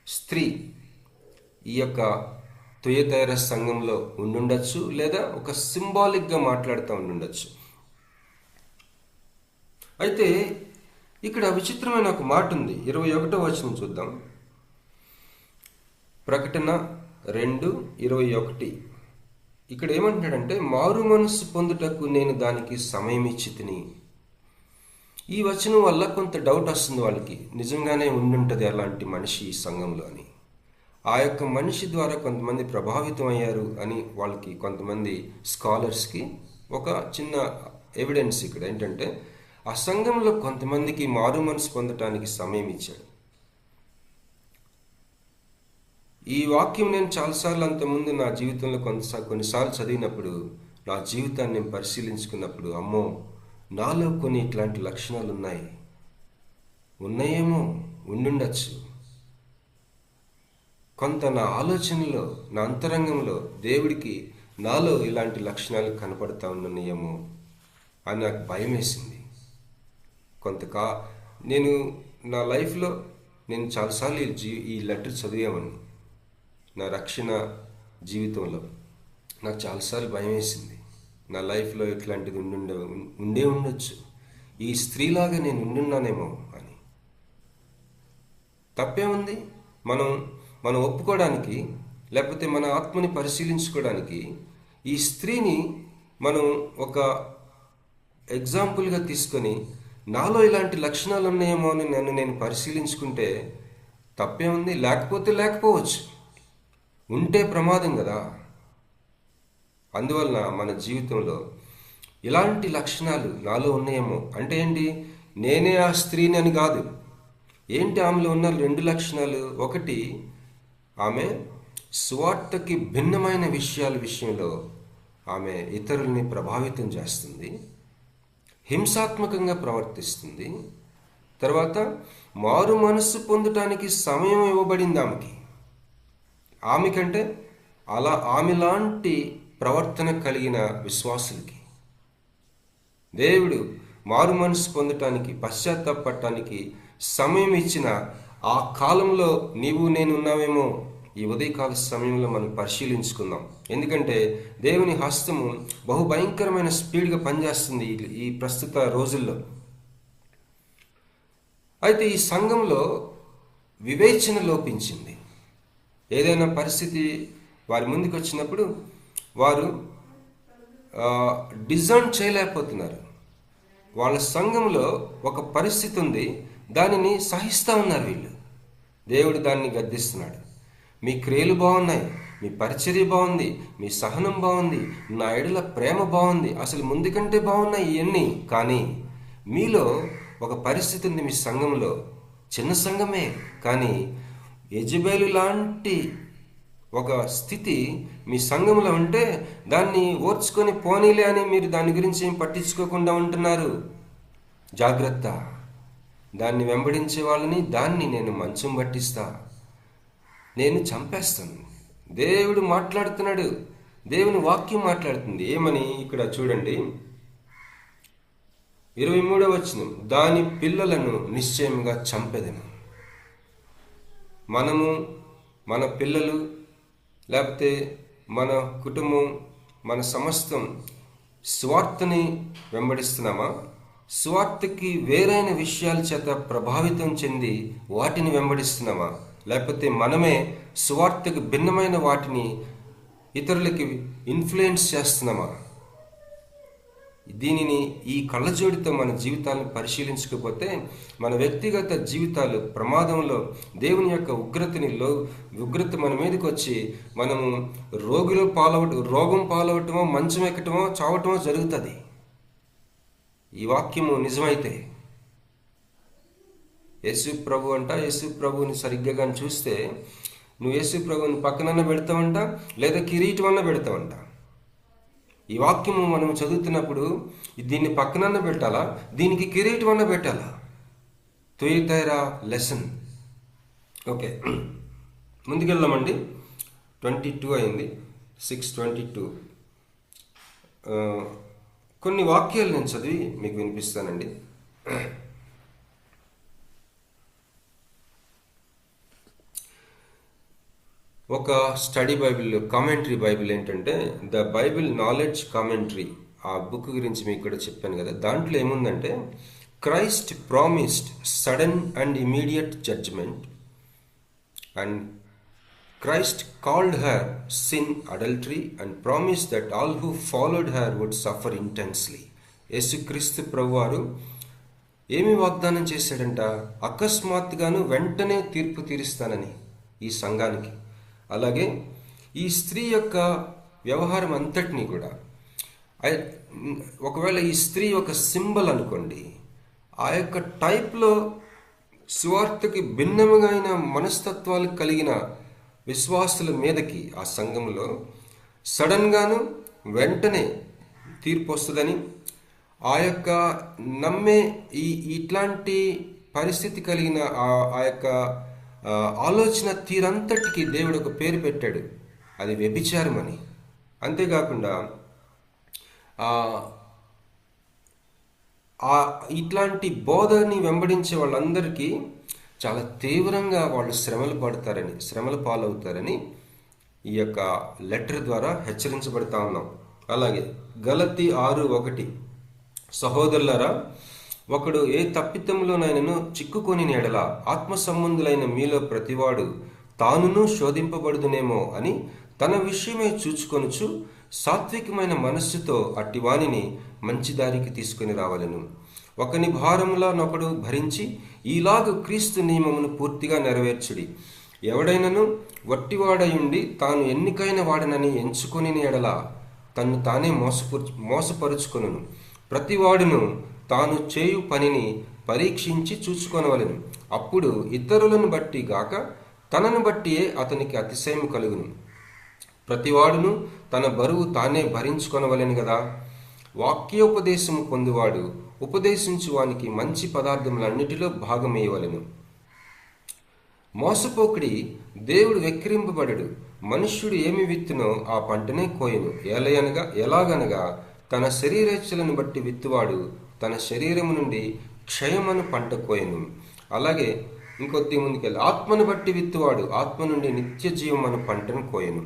స్త్రీ ఈ యొక్క తుయతైర సంఘంలో ఉండుండొచ్చు, లేదా ఒక సింబాలిక్గా మాట్లాడుతూ ఉండుండొచ్చు. అయితే ఇక్కడ విచిత్రమైన ఒక మాట ఉంది. 21వ వచనం చూద్దాం. ప్రకటన 2:21. ఇక్కడ ఏమంటున్నాడంటే, మారు మనస్సు పొందుటకు నేను దానికి సమయం ఇచ్చి తిని. ఈ వచనం వల్ల కొంత డౌట్ వస్తుంది వాళ్ళకి, నిజంగానే ఉండుంటుంది అలాంటి మనిషి ఈ సంఘంలో అని. ఆ యొక్క మనిషి ద్వారా కొంతమంది ప్రభావితం అయ్యారు అని వాళ్ళకి, కొంతమంది స్కాలర్స్కి ఒక చిన్న ఎవిడెన్స్ ఇక్కడ ఏంటంటే, ఆ సంఘంలో కొంతమందికి మారు మనసు పొందటానికి సమయం ఇచ్చాడు. ఈ వాక్యం నేను చాలాసార్లు అంతకుముందు నా జీవితంలో కొన్నిసార్లు చదివినప్పుడు, నా జీవితాన్ని నేను పరిశీలించుకున్నప్పుడు, అమ్మో నాలో కొన్ని ఇట్లాంటి లక్షణాలు ఉన్నాయేమో, ఉండుండొచ్చు. కొంత నా ఆలోచనలో, నా అంతరంగంలో దేవుడికి నాలో ఇలాంటి లక్షణాలు కనపడతా ఉన్నాయేమో అని నాకు భయం వేసింది. నేను నా లైఫ్లో నేను చాలాసార్లు ఈ లెటర్ చదివామని, నా రక్షణ జీవితంలో నాకు చాలాసార్లు భయం వేసింది. నా లైఫ్లో ఇట్లాంటిది ఉండొచ్చు, ఈ స్త్రీలాగా నేను ఉండున్నానేమో అని. తప్పే ఉంది? మనం ఒప్పుకోవడానికి, లేకపోతే మన ఆత్మని పరిశీలించుకోవడానికి ఈ స్త్రీని మనం ఒక ఎగ్జాంపుల్గా తీసుకొని, నాలో ఇలాంటి లక్షణాలు ఉన్నాయేమో అని నేను పరిశీలించుకుంటే తప్పే ఉంది? లేకపోతే లేకపోవచ్చు, ఉంటే ప్రమాదం కదా. అందువలన మన జీవితంలో ఇలాంటి లక్షణాలు నాలో ఉన్నాయేమో అంటే ఏంటి, నేనే ఆ స్త్రీని అని కాదు. ఏంటి ఆమెలో ఉన్న 2 లక్షణాలు? ఒకటి, ఆమె సువార్తకి భిన్నమైన విషయంలో ఆమె ఇతరుల్ని ప్రభావితం చేస్తుంది, హింసాత్మకంగా ప్రవర్తిస్తుంది. తర్వాత మారు మనస్సు పొందటానికి సమయం ఇవ్వబడింది ఆమెకంటే ఆమెలాంటి ప్రవర్తన కలిగిన విశ్వాసులకి దేవుడు మారు మనసు పొందటానికి, పశ్చాత్తాపడటానికి సమయం ఇచ్చిన ఆ కాలంలో నీవు నేను ఉన్నామేమో ఈ ఉదయకాల సమయంలో మనం పరిశీలించుకుందాం. ఎందుకంటే దేవుని హస్తము బహుభయంకరమైన స్పీడ్గా పనిచేస్తుంది ఈ ప్రస్తుత రోజుల్లో. అయితే ఈ సంఘంలో వివేచన లోపించింది. ఏదైనా పరిస్థితి వారి ముందుకు వచ్చినప్పుడు వారు డిజైన్ చేయలేకపోతున్నారు. వాళ్ళ సంఘంలో ఒక పరిస్థితి ఉంది, దానిని సహిస్తూ ఉన్నారు వీళ్ళు. దేవుడు దాన్ని గద్దిస్తున్నాడు. మీ క్రియలు బాగున్నాయి, మీ పరిచర్య బాగుంది, మీ సహనం బాగుంది, నా ఎడల ప్రేమ బాగుంది, అసలు ముందు కంటే బాగున్నాయి ఇవన్నీ. కానీ మీలో ఒక పరిస్థితి ఉంది. మీ సంఘంలో చిన్న సంఘమే, కానీ యెజబెలు లాంటి ఒక స్థితి మీ సంఘంలో ఉంటే దాన్ని ఓర్చుకొని పోనీలే అని మీరు దాని గురించి ఏం పట్టించుకోకుండా ఉంటున్నారు. జాగ్రత్త. దాన్ని వెంబడించే వాళ్ళని దాన్ని నేను మంచం పట్టిస్తా, నేను చంపేస్తాను. దేవుడు మాట్లాడుతున్నాడు, దేవుని వాక్యం మాట్లాడుతుంది. ఏమని ఇక్కడ చూడండి, 23వ వచనం, దాని పిల్లలను నిశ్చయంగా చంపెదను. మనము, మన పిల్లలు, లేకపోతే మన కుటుంబం, మన సమస్తం స్వార్థని వెంబడిస్తున్నామా? స్వార్థకి వేరైన విషయాల చేత ప్రభావితం చెంది వాటిని వెంబడిస్తున్నామా? లేకపోతే మనమే స్వార్థకు భిన్నమైన వాటిని ఇతరులకి ఇన్ఫ్లుయెన్స్ చేస్తున్నామా? దీనిని ఈ కళ్ళజోడితో మన జీవితాలను పరిశీలించకపోతే మన వ్యక్తిగత జీవితాలు ప్రమాదంలో, దేవుని యొక్క ఉగ్రత మన మీదకి వచ్చి మనము రోగం పాలవటమో, మంచం ఎక్కటమో, చావటమో జరుగుతుంది. ఈ వాక్యము నిజమైతే యేసు ప్రభు అంట, యేసు ప్రభుని సరిగ్గా కానీ చూస్తే నువ్వు యేసు ప్రభుని పక్కనన్నా పెడతావంట, లేదా కిరీటం అన్నా పెడతావంట. ఈ వాక్యము మనం చదువుతున్నప్పుడు దీన్ని పక్కనన్నా పెట్టాలా, దీనికి కిరీటం అన్నా పెట్టాలా? తుయితైరా లెసన్. ఓకే, ముందుకెళ్దామండి. 22 అయింది, 6:22. కొన్ని వాక్యాలు నేను చదివి మీకు వినిపిస్తానండి. ఒక స్టడీ బైబిల్, కామెంటరీ బైబిల్ ఏంటంటే ద బైబిల్ నాలెడ్జ్ కామెంటరీ, ఆ బుక్ గురించి మీకు కూడా చెప్పాను కదా. దాంట్లో ఏముందంటే, Christ promised sudden and immediate judgement and Christ called her sin adultery and promised that all who followed her would suffer intensely. యేసుక్రీస్తు ప్రభువారు ఏమి వాగ్దానం చేశాడంట? అకస్మాత్తుగాను వెంటనే తీర్పు తీరుస్తానని ఈ సంఘానికి. అలాగే ఈ స్త్రీ యొక్క వ్యవహారం అంతటినీ కూడా, ఒకవేళ ఈ స్త్రీ ఒక సింబల్ అనుకోండి, ఆ యొక్క టైప్లో సువార్తకి భిన్నముగా మనస్తత్వాలు కలిగిన విశ్వాసుల మీదకి ఆ సంఘంలో సడన్గాను వెంటనే తీర్పు వస్తుందని, ఆ యొక్క నమ్మే ఇట్లాంటి పరిస్థితి కలిగిన ఆ యొక్క ఆలోచన తీరంతటికి దేవుడు ఒక పేరు పెట్టాడు, అది వ్యభిచారం అని. అంతేకాకుండా ఇట్లాంటి బోధని వెంబడించే వాళ్ళందరికీ చాలా తీవ్రంగా వాళ్ళు శ్రమలు పాలవుతారని ఈ యొక్క లెటర్ ద్వారా హెచ్చరించబడతా ఉన్నాం. అలాగే గలతీ 6:1, సహోదరులారా, ఒకడు ఏ తప్పితంలోనైనను చిక్కుకొని ఎడల ఆత్మ సంబంధులైన మీలో ప్రతివాడు తానును శోధింపబడుదునేమో అని తన విషయమే చూచుకొనుచు సాత్వికమైన మనస్సుతో అట్టివానిని మంచి దారికి తీసుకుని రావాలను. ఒకని భారములనొకడు భరించి ఈలాగు క్రీస్తు నియమమును పూర్తిగా నెరవేర్చుడి. ఎవడైనను వట్టివాడయుండి తాను ఎన్నికైన వాడనని ఎంచుకొని ఎడల తన్ను తానే మోసపరుచుకొనును. ప్రతివాడును తాను చేయు పనిని పరీక్షించి చూచుకొనవలెను. అప్పుడు ఇతరులను బట్టి గాక తనను బట్టియే అతనికి అతిశయం కలుగును. ప్రతివాడును తన బరువు తానే భరించుకొనవలెను గదా. వాక్యోపదేశము పొందువాడు ఉపదేశించువానికి మంచి పదార్థములన్నిటిలో భాగమేయవలెను. మోసపోకుడి దేవుడు వెక్కిరింపబడడు. మనుష్యుడు ఏమి విత్తునో ఆ పంటనే కోయను. ఎలాగనగా తన శరీరేచ్ఛలను బట్టి విత్తువాడు తన శరీరము నుండి క్షయమను పంట కోయను. అలాగే ఇంకొద్ది ముందుకెళ్ళి, ఆత్మను బట్టి విత్తువాడు ఆత్మ నుండి నిత్య జీవం అను పంటను కోయను.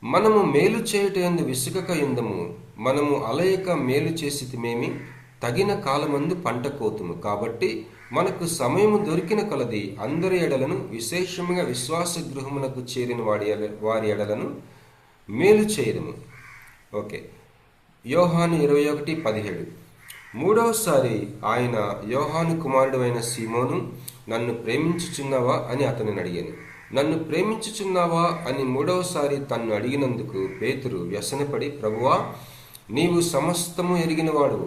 మనము మేలు చేయుటయందు విసుగక యుందము, మనము అలయక మేలు చేసితిమేమి, తగిన కాలమందు పంట కోతుము. కాబట్టి మనకు సమయము దొరికిన కొలది అందరి ఎడలను, విశేషముగా విశ్వాస గృహమునకు చేరిన వారి ఎడలను మేలు చేయదము. ఓకే, యోహాను 21:17. మూడవసారి ఆయన, యోహాను కుమారుడు అయిన సీమోను, నన్ను ప్రేమించుచున్నావా అని అతనిని అడిగాను. నన్ను ప్రేమించుచున్నావా అని మూడవసారి తన్ను అడిగినందుకు పేతురు వ్యసనపడి, ప్రభువా, నీవు సమస్తము ఎరిగినవాడు,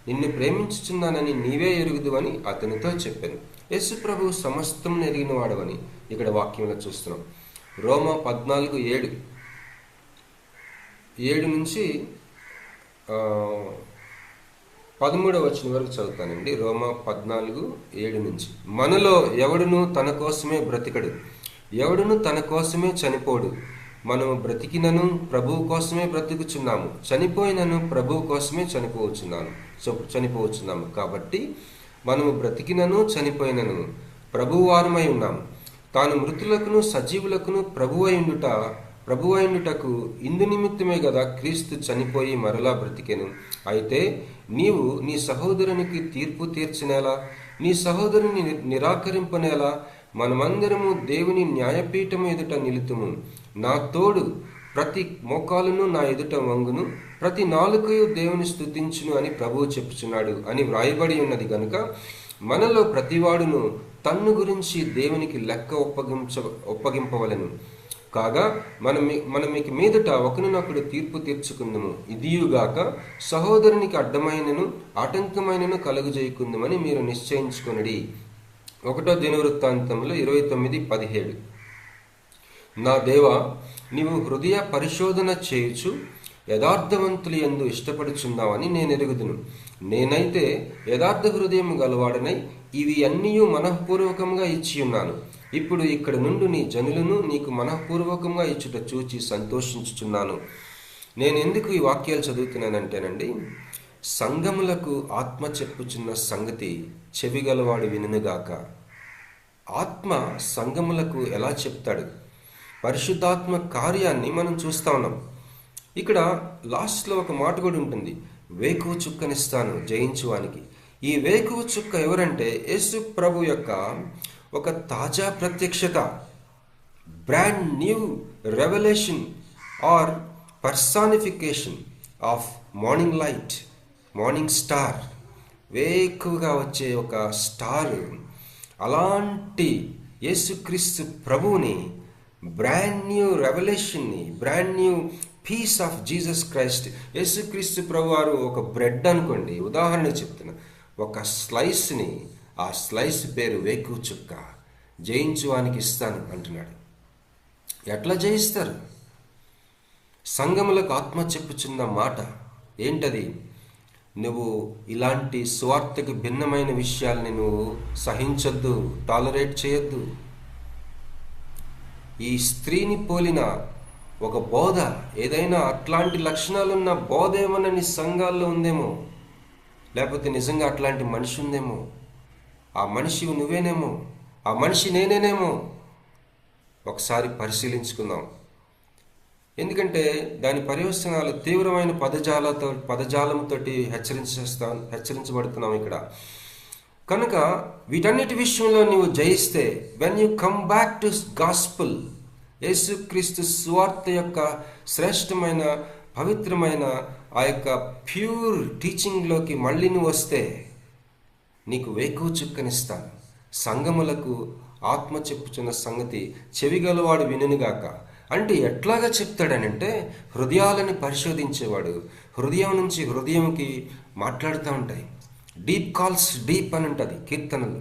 నిన్ను ప్రేమించుచున్నానని నీవే ఎరుగుదువని అతనితో చెప్పాను. యేసు ప్రభు సమస్తము ఎరిగినవాడు అని ఇక్కడ వాక్యంలో చూస్తున్నాం. రోమా 14:7 నుంచి 13వ వచనం వరకు చదువుతానండి. రోమా 14:7 నుంచి. మనలో ఎవడును తన కోసమే బ్రతికడు, ఎవడును తన కోసమే చనిపోడు. మనము బ్రతికినను ప్రభువు కోసమే బ్రతుకుచున్నాము, చనిపోయినను ప్రభువు కోసమే చనిపోవచ్చున్నాము. కాబట్టి మనము బ్రతికినను చనిపోయినను ప్రభువు వారమై ఉన్నాము. తాను మృతులకును సజీవులకును ప్రభువైండుటకు ఇందు నిమిత్తమే కదా క్రీస్తు చనిపోయి మరలా బ్రతికెను. అయితే నీవు నీ సహోదరునికి తీర్పు తీర్చినేలా, నీ సహోదరుని నిరాకరింపనేలా, మనమందరము దేవుని న్యాయపీఠము ఎదుట నిలుతుము. నా తోడు ప్రతి మోకాలును నా ఎదుట వంగును, ప్రతి నాలుకయు దేవుని స్తుతించును అని ప్రభువు చెప్పుచున్నాడు అని వ్రాయబడి ఉన్నది గనుక మనలో ప్రతివాడును తన్ను గురించి దేవునికి లెక్క ఒప్పగింపవలెను. కాగా మనం మీకు మీదట ఒకరినొకడు తీర్పు తీర్చుకుందుము. ఇదియుగాక సహోదరునికి అడ్డమైనను ఆటంకమైనను కలుగజేయకుందుమని మీరు నిశ్చయించుకొనుడి. 1వ దినవృత్తాంతంలో 29:17. నా దేవా, నీవు హృదయ పరిశోధన చేయుచు యథార్థవంతులు యందు ఇష్టపడుచున్నావని నేను ఎరుగుదును. నేనైతే యథార్థ హృదయం గలవాడనై ఇవి అన్నీ మనఃపూర్వకంగా ఇచ్చి ఉన్నాను. ఇప్పుడు ఇక్కడ నుండి నీ జనులను నీకు మనఃపూర్వకంగా ఇచ్చుట చూచి సంతోషించుచున్నాను. నేను ఎందుకు ఈ వాక్యాలు చదువుతున్నానంటేనండి, సంఘములకు ఆత్మ చెప్పుచున్న సంగతి చెవిగలవాడు వినుగాక. ఆత్మ సంఘములకు ఎలా చెప్తాడు? పరిశుద్ధాత్మ కార్యాన్ని మనం చూస్తా ఉన్నాం. ఇక్కడ లాస్ట్లో ఒక మాట కూడా ఉంటుంది, వేకువ చుక్కనిస్తాను జయించువానికి. ఈ వేకువ చుక్క ఎవరంటే యేసు ప్రభు యొక్క ఒక తాజా ప్రత్యక్షత, brand new revolution or personification of morning light, morning star, వేకువగా వచ్చే ఒక స్టార్. అలాంటి యేసుక్రీస్తు ప్రభువుని, బ్రాండ్ న్యూ రెవల్యూషన్ని, brand new piece of Jesus Christ. యేసుక్రీస్తు ప్రభు వారు ఒక బ్రెడ్ అనుకోండి, ఉదాహరణ చెప్తున్నా, ఒక స్లైస్ని, ఆ స్లైస్ పేరు వేకువ చుక్క, జయించువానికి ఇస్తాను అంటున్నాడు. ఎట్లా జయిస్తారు? సంఘములకు ఆత్మ చెప్పుచున్న మాట ఏంటది? నువ్వు ఇలాంటి స్వార్థకు భిన్నమైన విషయాల్ని నువ్వు సహించొద్దు, టాలరేట్ చేయొద్దు. ఈ స్త్రీని పోలిన ఒక బోధ, ఏదైనా అట్లాంటి లక్షణాలున్న బోధ ఏమన్నా నీ సంఘాల్లో ఉందేమో, లేకపోతే నిజంగా అట్లాంటి మనిషి ఉందేమో. ఆ మనిషి నువ్వేనేమో, ఆ మనిషి నేనేనేమో. ఒకసారి పరిశీలించుకుందాం. ఎందుకంటే దాని పర్యవసనాలు తీవ్రమైన పదజాలంతో హెచ్చరించబడుతున్నాం ఇక్కడ. కనుక వీటన్నిటి విషయంలో నువ్వు జయిస్తే, when you come back to gospel, యేసుక్రీస్తు సువార్త యొక్క శ్రేష్టమైన పవిత్రమైన ఆ యొక్క ప్యూర్ టీచింగ్లోకి మళ్ళీ నువ్వు వస్తే నీకు వేకువ చుక్కనిస్తాను. సంఘములకు ఆత్మ చెప్పుచున్న సంగతి చెవిగలవాడు వినుగాక. అంటే ఎట్లాగా చెప్తాడనంటే, హృదయాలను పరిశోధించేవాడు, హృదయం నుంచి హృదయంకి మాట్లాడుతూ ఉంటాయి. డీప్ కాల్స్ డీప్ అని ఉంటుంది కీర్తనలు.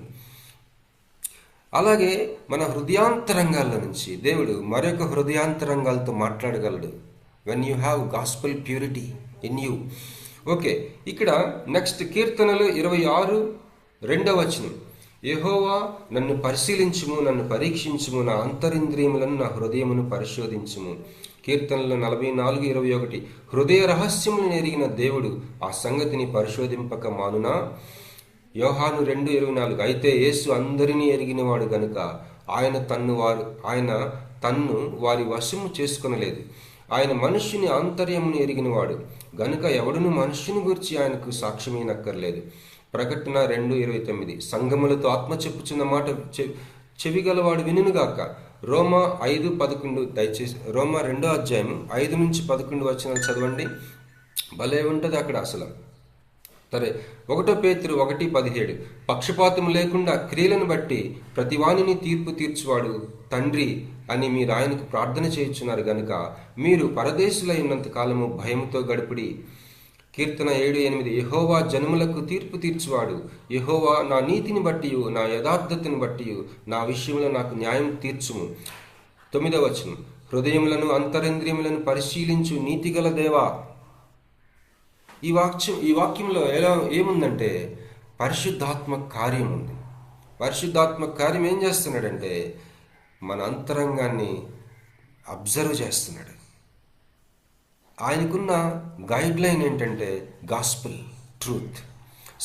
అలాగే మన హృదయాంతరంగాల్లో నుంచి దేవుడు మరొక హృదయాంతరంగాలతో మాట్లాడగలడు. When you have gospel purity in you. Okay, ఇక్కడ నెక్స్ట్ కీర్తనలు 26:2 యెహోవా నన్ను పరిశీలించుము, నన్ను పరీక్షించుము, నా అంతరింద్రియములను నా హృదయమును పరిశోధించుము. కీర్తనలు 44:21 హృదయ రహస్యములను ఎరిగిన దేవుడు ఆ సంగతిని పరిశోధింపక మానునా? యోహాను 2:24 అయితే యేసు అందరినీ ఎరిగినవాడు గనుక ఆయన తన్ను వారి వశము చేసుకొనలేదు. ఆయన మనుష్యుని ఆంతర్యమును ఎరిగినవాడు గనుక ఎవడును మనుష్యుని గురించి ఆయనకు సాక్ష్యమీనక్కర్లేదు. ప్రకటన 2:29 సంఘములతో ఆత్మ చెప్పుచున్న మాట చెవిగలవాడు వినుగాక. రోమా 5:11 దయచేసి రోమా 2వ అధ్యాయం 5-11 వచనాలు చదవండి. భలే ఉంటుంది అక్కడ అసలు. సరే, 1 పేతురు 1:17 పక్షపాతం లేకుండా క్రియలను బట్టి ప్రతివానిని తీర్పు తీర్చువాడు తండ్రి అని మీరు ఆయనకు ప్రార్థన చేయుచున్నారు గనుక మీరు పరదేశులై ఉన్నంత కాలము భయముతో గడుపుడి. కీర్తన 7:8 యెహోవా జనములకు తీర్పు తీర్చువాడు. యెహోవా నా నీతిని బట్టి నా యథార్థతను బట్టి నా విషయంలో నాకు న్యాయం తీర్చుము. 9వ వచనం హృదయములను అంతరింద్రియములను పరిశీలించు నీతిగల దేవా. ఈ వాక్యంలో ఏముందంటే పరిశుద్ధాత్మ కార్యం ఉంది. పరిశుద్ధాత్మ కార్యం ఏం చేస్తున్నాడంటే మన అంతరంగాన్ని అబ్జర్వ్ చేస్తున్నాడు. ఆయనకున్న గైడ్ లైన్ ఏంటంటే గాస్పుల్ ట్రూత్,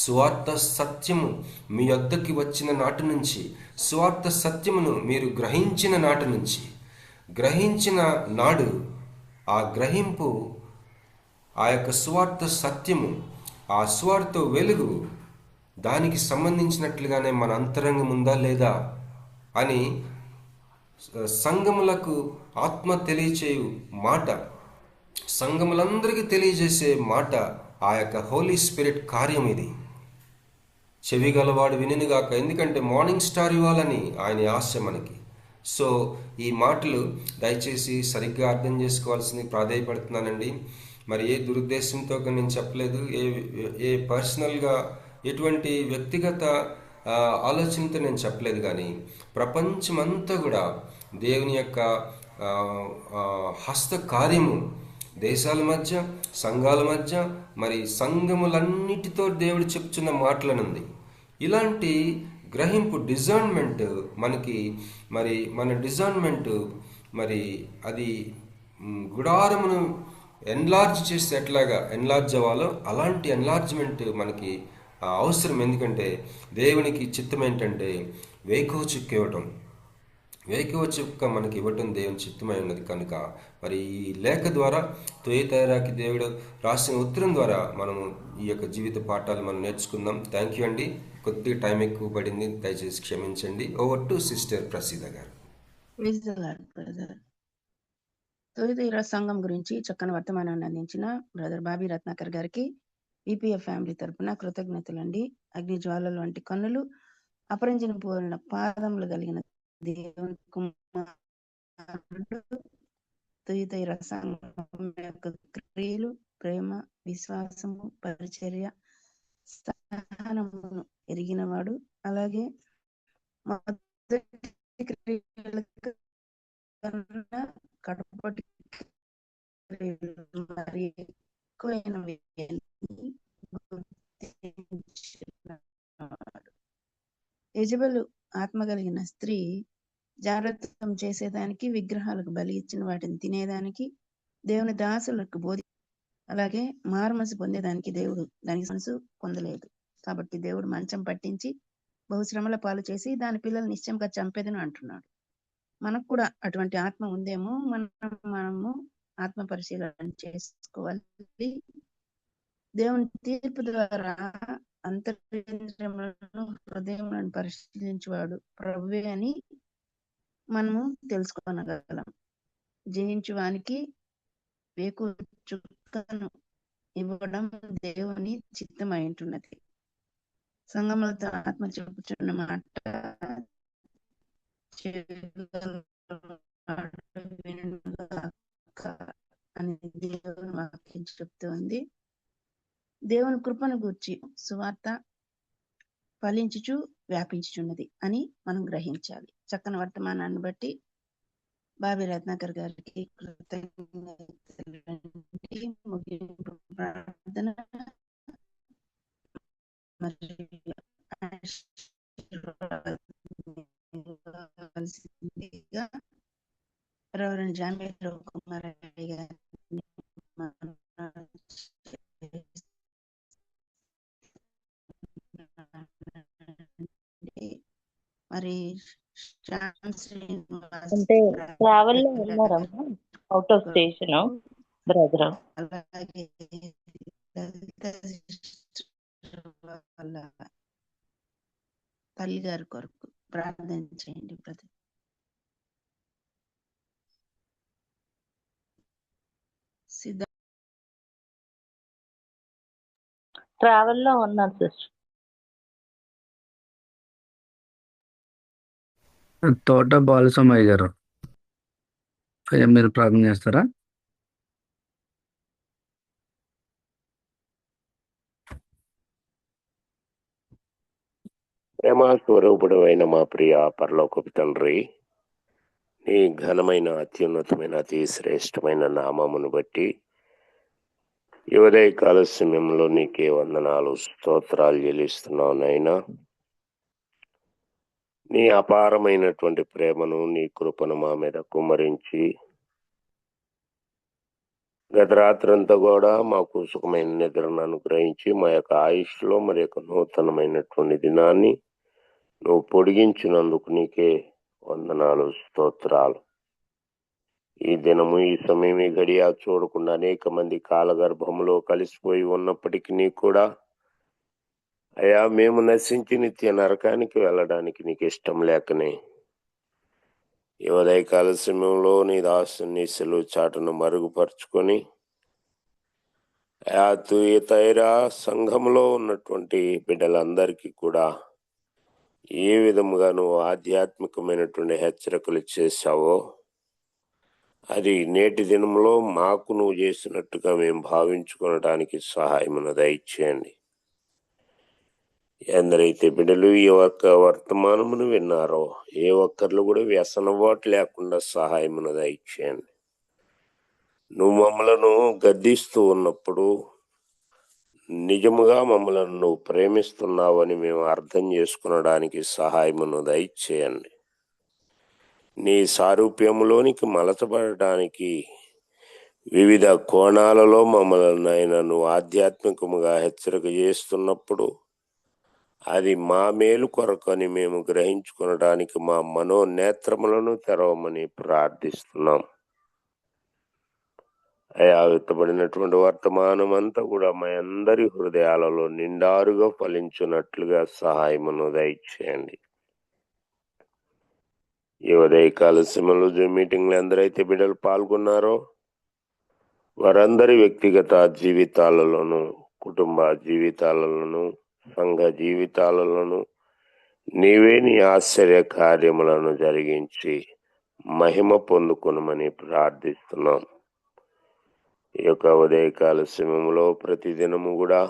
సువార్త సత్యము మీ వద్దకి వచ్చిన నాటి నుంచి, సువార్త సత్యమును మీరు గ్రహించిన నాటి నుంచి, గ్రహించిన నాడు ఆ గ్రహింపు, ఆ యొక్క సువార్త సత్యము, ఆ సువార్త వెలుగు దానికి సంబంధించినట్లుగానే మన అంతరంగం ఉందా లేదా అని సంఘములకు ఆత్మ తెలియచేయు మాట, సంఘములందరికీ తెలియజేసే మాట ఆ యొక్క హోలీ స్పిరిట్ కార్యం. ఇది చెవి గలవాడు వినుగాక. ఎందుకంటే మార్నింగ్ స్టార్ ఇవ్వాలని ఆయన ఆశ మనకి. సో ఈ మాటలు దయచేసి సరిగ్గా అర్థం చేసుకోవాల్సింది ప్రాధేయపడుతున్నానండి. మరి ఏ దురుద్దేశంతో నేను చెప్పలేదు, ఏ పర్సనల్గా ఎటువంటి వ్యక్తిగత ఆలోచనతో నేను చెప్పలేదు. కానీ ప్రపంచమంతా కూడా దేవుని యొక్క హస్త కార్యము, దేశాల మధ్య, సంఘాల మధ్య, మరి సంఘములన్నిటితో దేవుడు చెప్తున్న మాటలనుంది. ఇలాంటి గ్రహింపు డిజర్న్మెంట్ మనకి, మరి మన డిజర్న్మెంట్ మరి అది గుడారమును ఎన్లార్జ్ చేస్తే ఎట్లాగా ఎన్లార్జ్ అవ్వాలో అలాంటి ఎన్లార్జ్మెంట్ మనకి అవసరం. ఎందుకంటే దేవునికి చిత్తం ఏంటంటే వేకువ చుక్క ఇవ్వటం, వేకువ చుక్క మనకి ఇవ్వటం దేవుని చిత్తమై ఉన్నది. కనుక మరి ఈ లేఖ ద్వారా తొయతైరాకి దేవుడు రాసిన ఉత్తరం ద్వారా మనము ఈ యొక్క జీవిత పాఠాలు మనం నేర్చుకుందాం. థ్యాంక్ యూ అండి. కొద్దిగా టైం ఎక్కువ పడింది, దయచేసి క్షమించండి. ఓవర్ టు సిస్టర్ ప్రసీద గారు. తొలితీర సంఘం గురించి చక్కని వర్తమానాన్ని అందించిన బ్రదర్ బాబీ రత్నాకర్ గారికి ఈపీఎఫ్ ఫ్యామిలీ తరపున కృతజ్ఞతలండి. అగ్ని జ్వాలలు వంటి కన్నులు, అపరించిన పోలిన పాదములు కలిగిన దేవుని కుమారుడు తొలితీర సంఘం యొక్క క్రియలు, ప్రేమ, విశ్వాసము, పరిచర్య, సహనమును ఎరిగినవాడు. అలాగే మొదటి క్రియలకు కన్నా కడపటి మరి ఎక్కువైనవి యజబెలు ఆత్మ కలిగిన స్త్రీ జాగ్రత్తం చేసేదానికి, విగ్రహాలకు బలి ఇచ్చిన వాటిని తినేదానికి దేవుని దాసులకు బోధి, అలాగే మారుమనసు పొందేదానికి దేవుడు దానికి మనసు పొందలేదు. కాబట్టి దేవుడు మంచం పట్టించి బహుశ్రమల పాలు చేసి దాని పిల్లలు నిశ్చయంగా చంపేదని అంటున్నాడు. మనకు కూడా అటువంటి ఆత్మ ఉందేమో మనము ఆత్మ పరిశీలన చేసుకోవాలి. దేవుని తీర్పు ద్వారా అంతరింద్రియములను, హృదయములను పరిశీలించేవాడు ప్రభువే అని మనము తెలుసుకోనగలం. జయించువానికి వేకు చుక్కను ఇవ్వడం దేవుని చిత్తమై ఉంటున్నది. సంగములతో ఆత్మ చెప్పుచున్న మాట అని దేవుని వాక్యం చెప్తుంది. దేవుని కృపను గూర్చి సువార్త ఫలించుచు వ్యాపించుచున్నది అని మనం గ్రహించాలి. చక్కని వర్తమానాన్ని బట్టి బాబీ రత్నాకర్ గారికి కృతజ్ఞతలు. ముగింపు ప్రార్థన మరియు రెవరెండ్ జాంబేరావు కుమార్ గారిని మరి శ్రీనివాస్ అంటే ట్రావెల్లో బ్రదర్ ఉన్నారమ్మా, అవుట్ ఆఫ్ స్టేషన్ బ్రదర్. అలాగే లలిత సిస్టర్ వాళ్ళ తల్లి గారి కొరకు ప్రార్థన చేయండి బ్రదర్. సిద్ధ ట్రావెల్లో ఉన్నారు సిస్టర్. తోట బాలసమయ్య గారు, అయ్యా మీరు ప్రార్థన చేస్తారా? ప్రేమ స్వరూపుడమైన మా ప్రియ పరలోకపు తండ్రి, నీ ఘనమైన అత్యున్నతమైన అతి శ్రేష్టమైన నామమును బట్టి ఈ ఉదయకాల సమయంలో నీకే వందనాలు స్తోత్రాలు చెల్లిస్తున్నావు నైనా. నీ అపారమైనటువంటి ప్రేమను, నీ కృపను మా మీద కుమ్మరించి గత రాత్రంతా కూడా మాకు సుఖమైన నిద్రను అనుగ్రహించి మా యొక్క ఆయుష్లో మరి యొక్క నూతనమైనటువంటి దినాన్ని నువ్వు పొడిగించినందుకు నీకే వందనాలు స్తోత్రాలు. ఈ దినము ఈ సమయం ఈ గడియ చూడకుండా అనేక మంది కాలగర్భములో కలిసిపోయి ఉన్నప్పటికీ కూడా అయ్యా మేము నశించి నిత్య నరకానికి వెళ్ళడానికి నీకు ఇష్టం లేకనే ఈ ఉదయకాల సమయంలో నీ దాసుని సెలవు చాటును మరుగుపరుచుకొని అయా తుయతైరా సంఘంలో ఉన్నటువంటి బిడ్డలందరికీ కూడా ఏ విధముగా నువ్వు ఆధ్యాత్మికమైనటువంటి హెచ్చరికలు చేశావో అది నేటి దినంలో మాకు నువ్వు చేసినట్టుగా మేము భావించుకోవడానికి సహాయమును దయచేయండి. ఎందరైతే బిడ్డలు ఈ ఒక్క వర్తమానమును విన్నారో ఏ ఒక్కర్లు కూడా వ్యసనవాటు లేకుండా సహాయమును దయచేయండి. నువ్వు మమ్మలను గద్దిస్తూ ఉన్నప్పుడు నిజముగా మమ్మలను నువ్వు ప్రేమిస్తున్నావని మేము అర్థం చేసుకునడానికి సహాయమును దయచేయండి. నీ సారూప్యములోనికి మలచబడటానికి వివిధ కోణాలలో మమ్మల్ని అయినా నువ్వు ఆధ్యాత్మికముగా హెచ్చరిక చేస్తున్నప్పుడు అది మా మేలు కొరకని మేము గ్రహించుకునడానికి మా మనోనేత్రములను తెరవమని ప్రార్థిస్తున్నాం. అయా విత్తబడినటువంటి వర్తమానం అంతా కూడా మా అందరి హృదయాలలో నిండారుగా ఫలించున్నట్లుగా సహాయమును దయచేయండి. ఈ ఉదయకాల సమయంలో జూమ్ మీటింగ్లు ఎందరైతే బిడ్డలు పాల్గొన్నారో వారందరి వ్యక్తిగత జీవితాలలోను, కుటుంబ జీవితాలలోను, సంఘ జీవితాలలోను నీవే నీ ఆశ్చర్య కార్యములను జరిగించి మహిమ పొందుకొనమని ప్రార్థిస్తున్నాం. ఈ యొక్క ఉదయకాల సమయంలో ప్రతిదినము కూడా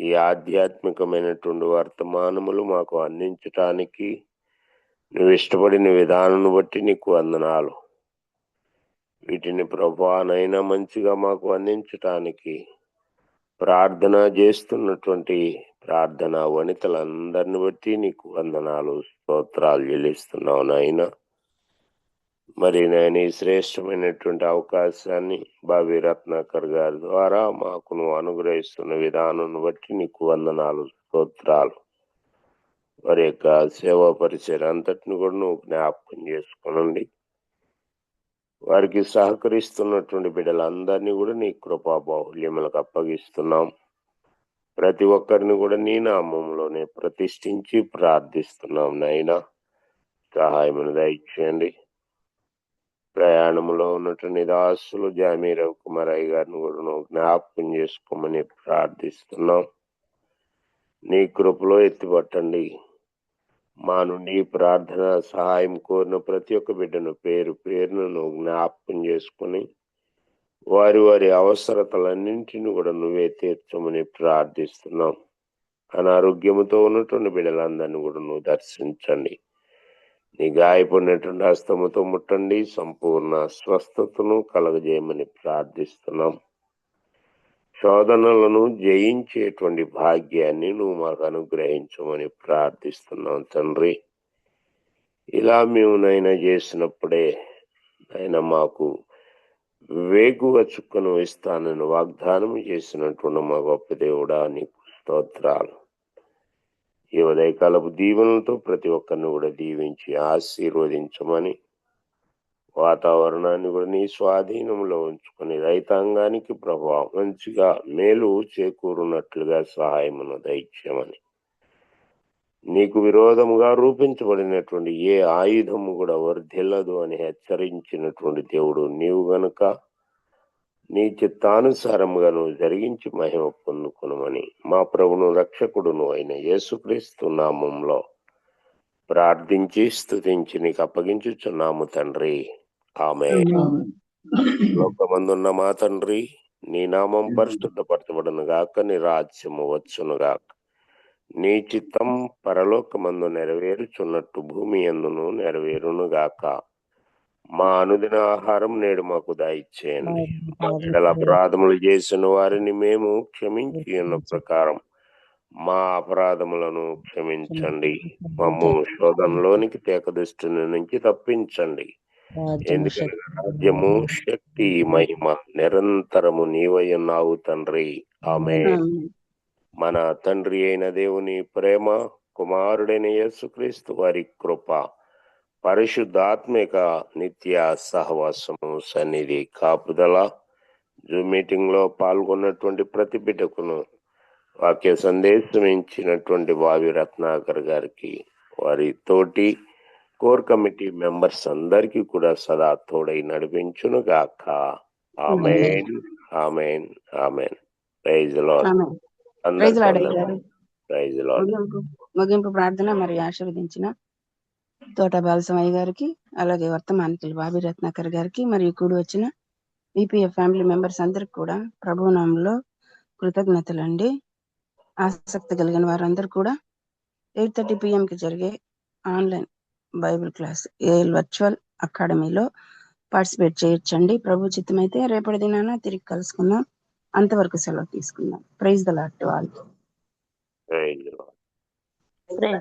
ఈ ఆధ్యాత్మికమైనటువంటి వర్తమానములు మాకు అందించటానికి నువ్వు ఇష్టపడిన విధానాన్ని బట్టి నీకు వందనాలు. వీటిని ప్రభువానైనా మంచిగా మాకు అందించటానికి ప్రార్థన చేస్తున్నటువంటి ప్రార్థన వనితలందరిని బట్టి నీకు వందనాలు స్తోత్రాలు చెల్లిస్తున్నావు నాయన. మరి నేను ఈ శ్రేష్టమైనటువంటి అవకాశాన్ని బాబీ రత్నాకర్ గారి ద్వారా మాకు నువ్వు అనుగ్రహిస్తున్న విధానం బట్టి నీకు వందనాలు స్తోత్రాలు. వారి యొక్క సేవా పరిచయం అంతటిని కూడా నువ్వు జ్ఞాపకం చేసుకునండి. వారికి సహకరిస్తున్నటువంటి బిడ్డలందరినీ కూడా నీ కృపా బాహుల్యములకు అప్పగిస్తున్నాం. ప్రతి ఒక్కరిని కూడా నీ నామంలోనే ప్రతిష్ఠించి ప్రార్థిస్తున్నాం నాయనా. సహాయమును దయచేయండి. ప్రయాణంలో ఉన్నటువంటి దాసులు జామీ రవికుమార్ అయ్య గారిని కూడా నువ్వు జ్ఞాపకం చేసుకోమని ప్రార్థిస్తున్నాం. నీ కృపలో ఎత్తిపట్టండి. మా నుండి ప్రార్థన సహాయం కోరిన ప్రతి ఒక్క బిడ్డను పేరు పేరును నువ్వు జ్ఞాపకం చేసుకుని వారి వారి అవసరతలన్నింటినీ కూడా నువ్వే తీర్చమని ప్రార్థిస్తున్నాం. అనారోగ్యముతో ఉన్నటువంటి బిడ్డలందరినీ కూడా నువ్వు దర్శించండి. నీ గాయపడినటువంటి హస్తముతో ముట్టండి. సంపూర్ణ స్వస్థతను కలగజేయమని ప్రార్థిస్తున్నాం. శోధనలను జయించేటువంటి భాగ్యాన్ని నువ్వు మాకు అనుగ్రహించమని ప్రార్థిస్తున్నాం తండ్రి. ఇలా మేము నైనా చేసినప్పుడే ఆయన మాకు వేగువ చుక్కను ఇస్తానని వాగ్దానం చేసినటువంటి మా గొప్ప దేవుడా నీకు స్తోత్రాలు. ఈ ఉదయకాలపు దీవెనలతో ప్రతి ఒక్కరిని కూడా దీవించి ఆశీర్వదించమని, వాతావరణాన్ని కూడా నీ స్వాధీనంలో ఉంచుకొని రైతాంగానికి ప్రభావం మంచిగా మేలు చేకూరున్నట్లుగా సహాయమును దయచేయమని, నీకు విరోధముగా రూపించబడినటువంటి ఏ ఆయుధము కూడా వర్ధిల్లదు అని హెచ్చరించినటువంటి దేవుడు నీవు గనుక నీ చిత్తానుసారముగా నువ్వు జరిగించి మహిమ పొందుకునమని మా ప్రభును రక్షకుడును అయిన యేసుక్రీస్తు నామంలో ప్రార్థించి స్తుతించి నీకు అప్పగించుచున్నాము తండ్రి. ఆమేన్. లోకమందున్న మా తండ్రి, నీ నామం పరిశుద్ధపరచబడును గాక, నీ రాజ్యము వచ్చును గాక, నీ చిత్తం పరలోకమందు నెరవేరుచున్నట్టు భూమి యందును నెరవేరును గాక. మా అనుదిన ఆహారం నేడు మాకు దయచేయండి. మా ఎడల అపరాధములు చేసిన వారిని మేము క్షమించి ఉన్న ప్రకారం మా అపరాధములను క్షమించండి. మమ్ము శోధనలోనికి తేకదుష్టుని నుంచి తప్పించండి. ఎందుకంటే రాజ్యము, శక్తి, మహిమ నిరంతరము నీవై ఉన్నావు తండ్రి. ఆమేన్. మన తండ్రి అయిన దేవుని ప్రేమ, కుమారుడైన యేసుక్రీస్తు వారి కృప, పరిశుద్ధాత్మిక నిత్య సహవాసము, సన్నిధి, కాపుదల జూమ్ మీటింగ్ లో పాల్గొన్నటువంటి ప్రతి బిడ్డకును వాక్య సందేశం ఇచ్చినటువంటి వావి రత్నాకర్ గారికి, వారి తోటి కోర్ కమిటీ మెంబర్స్ అందరికీ కూడా సదా తోడై నడిపించును గాక. Amen, amen, amen. Praise the lord. Praise lord అయ్యారు. Praise the lord. ముగింపు ప్రార్థన మరి ఆశీర్వదించిన తోట బాలసమయ్య గారికి, అలాగే వర్తమానికులు బాబీ రత్నాకర్ గారికి, మరియు కూడి వచ్చిన విపిఎఫ్ ఫ్యామిలీ మెంబర్స్ అందరికి కూడా ప్రభు నామంలో కృతజ్ఞతలండి. ఆసక్తి కలిగిన వారందరూ కూడా 8:30 PM జరిగే online Bible class A L virtual అకాడమీలో పార్టిసిపేట్ చేయొచ్చండి. ప్రభు చిత్తమైతే రేపటి దినాన తిరిగి కలుసుకుందాం. అంతవరకు సెలవు తీసుకుందాం. Praise the Lord to all. Praise the lord.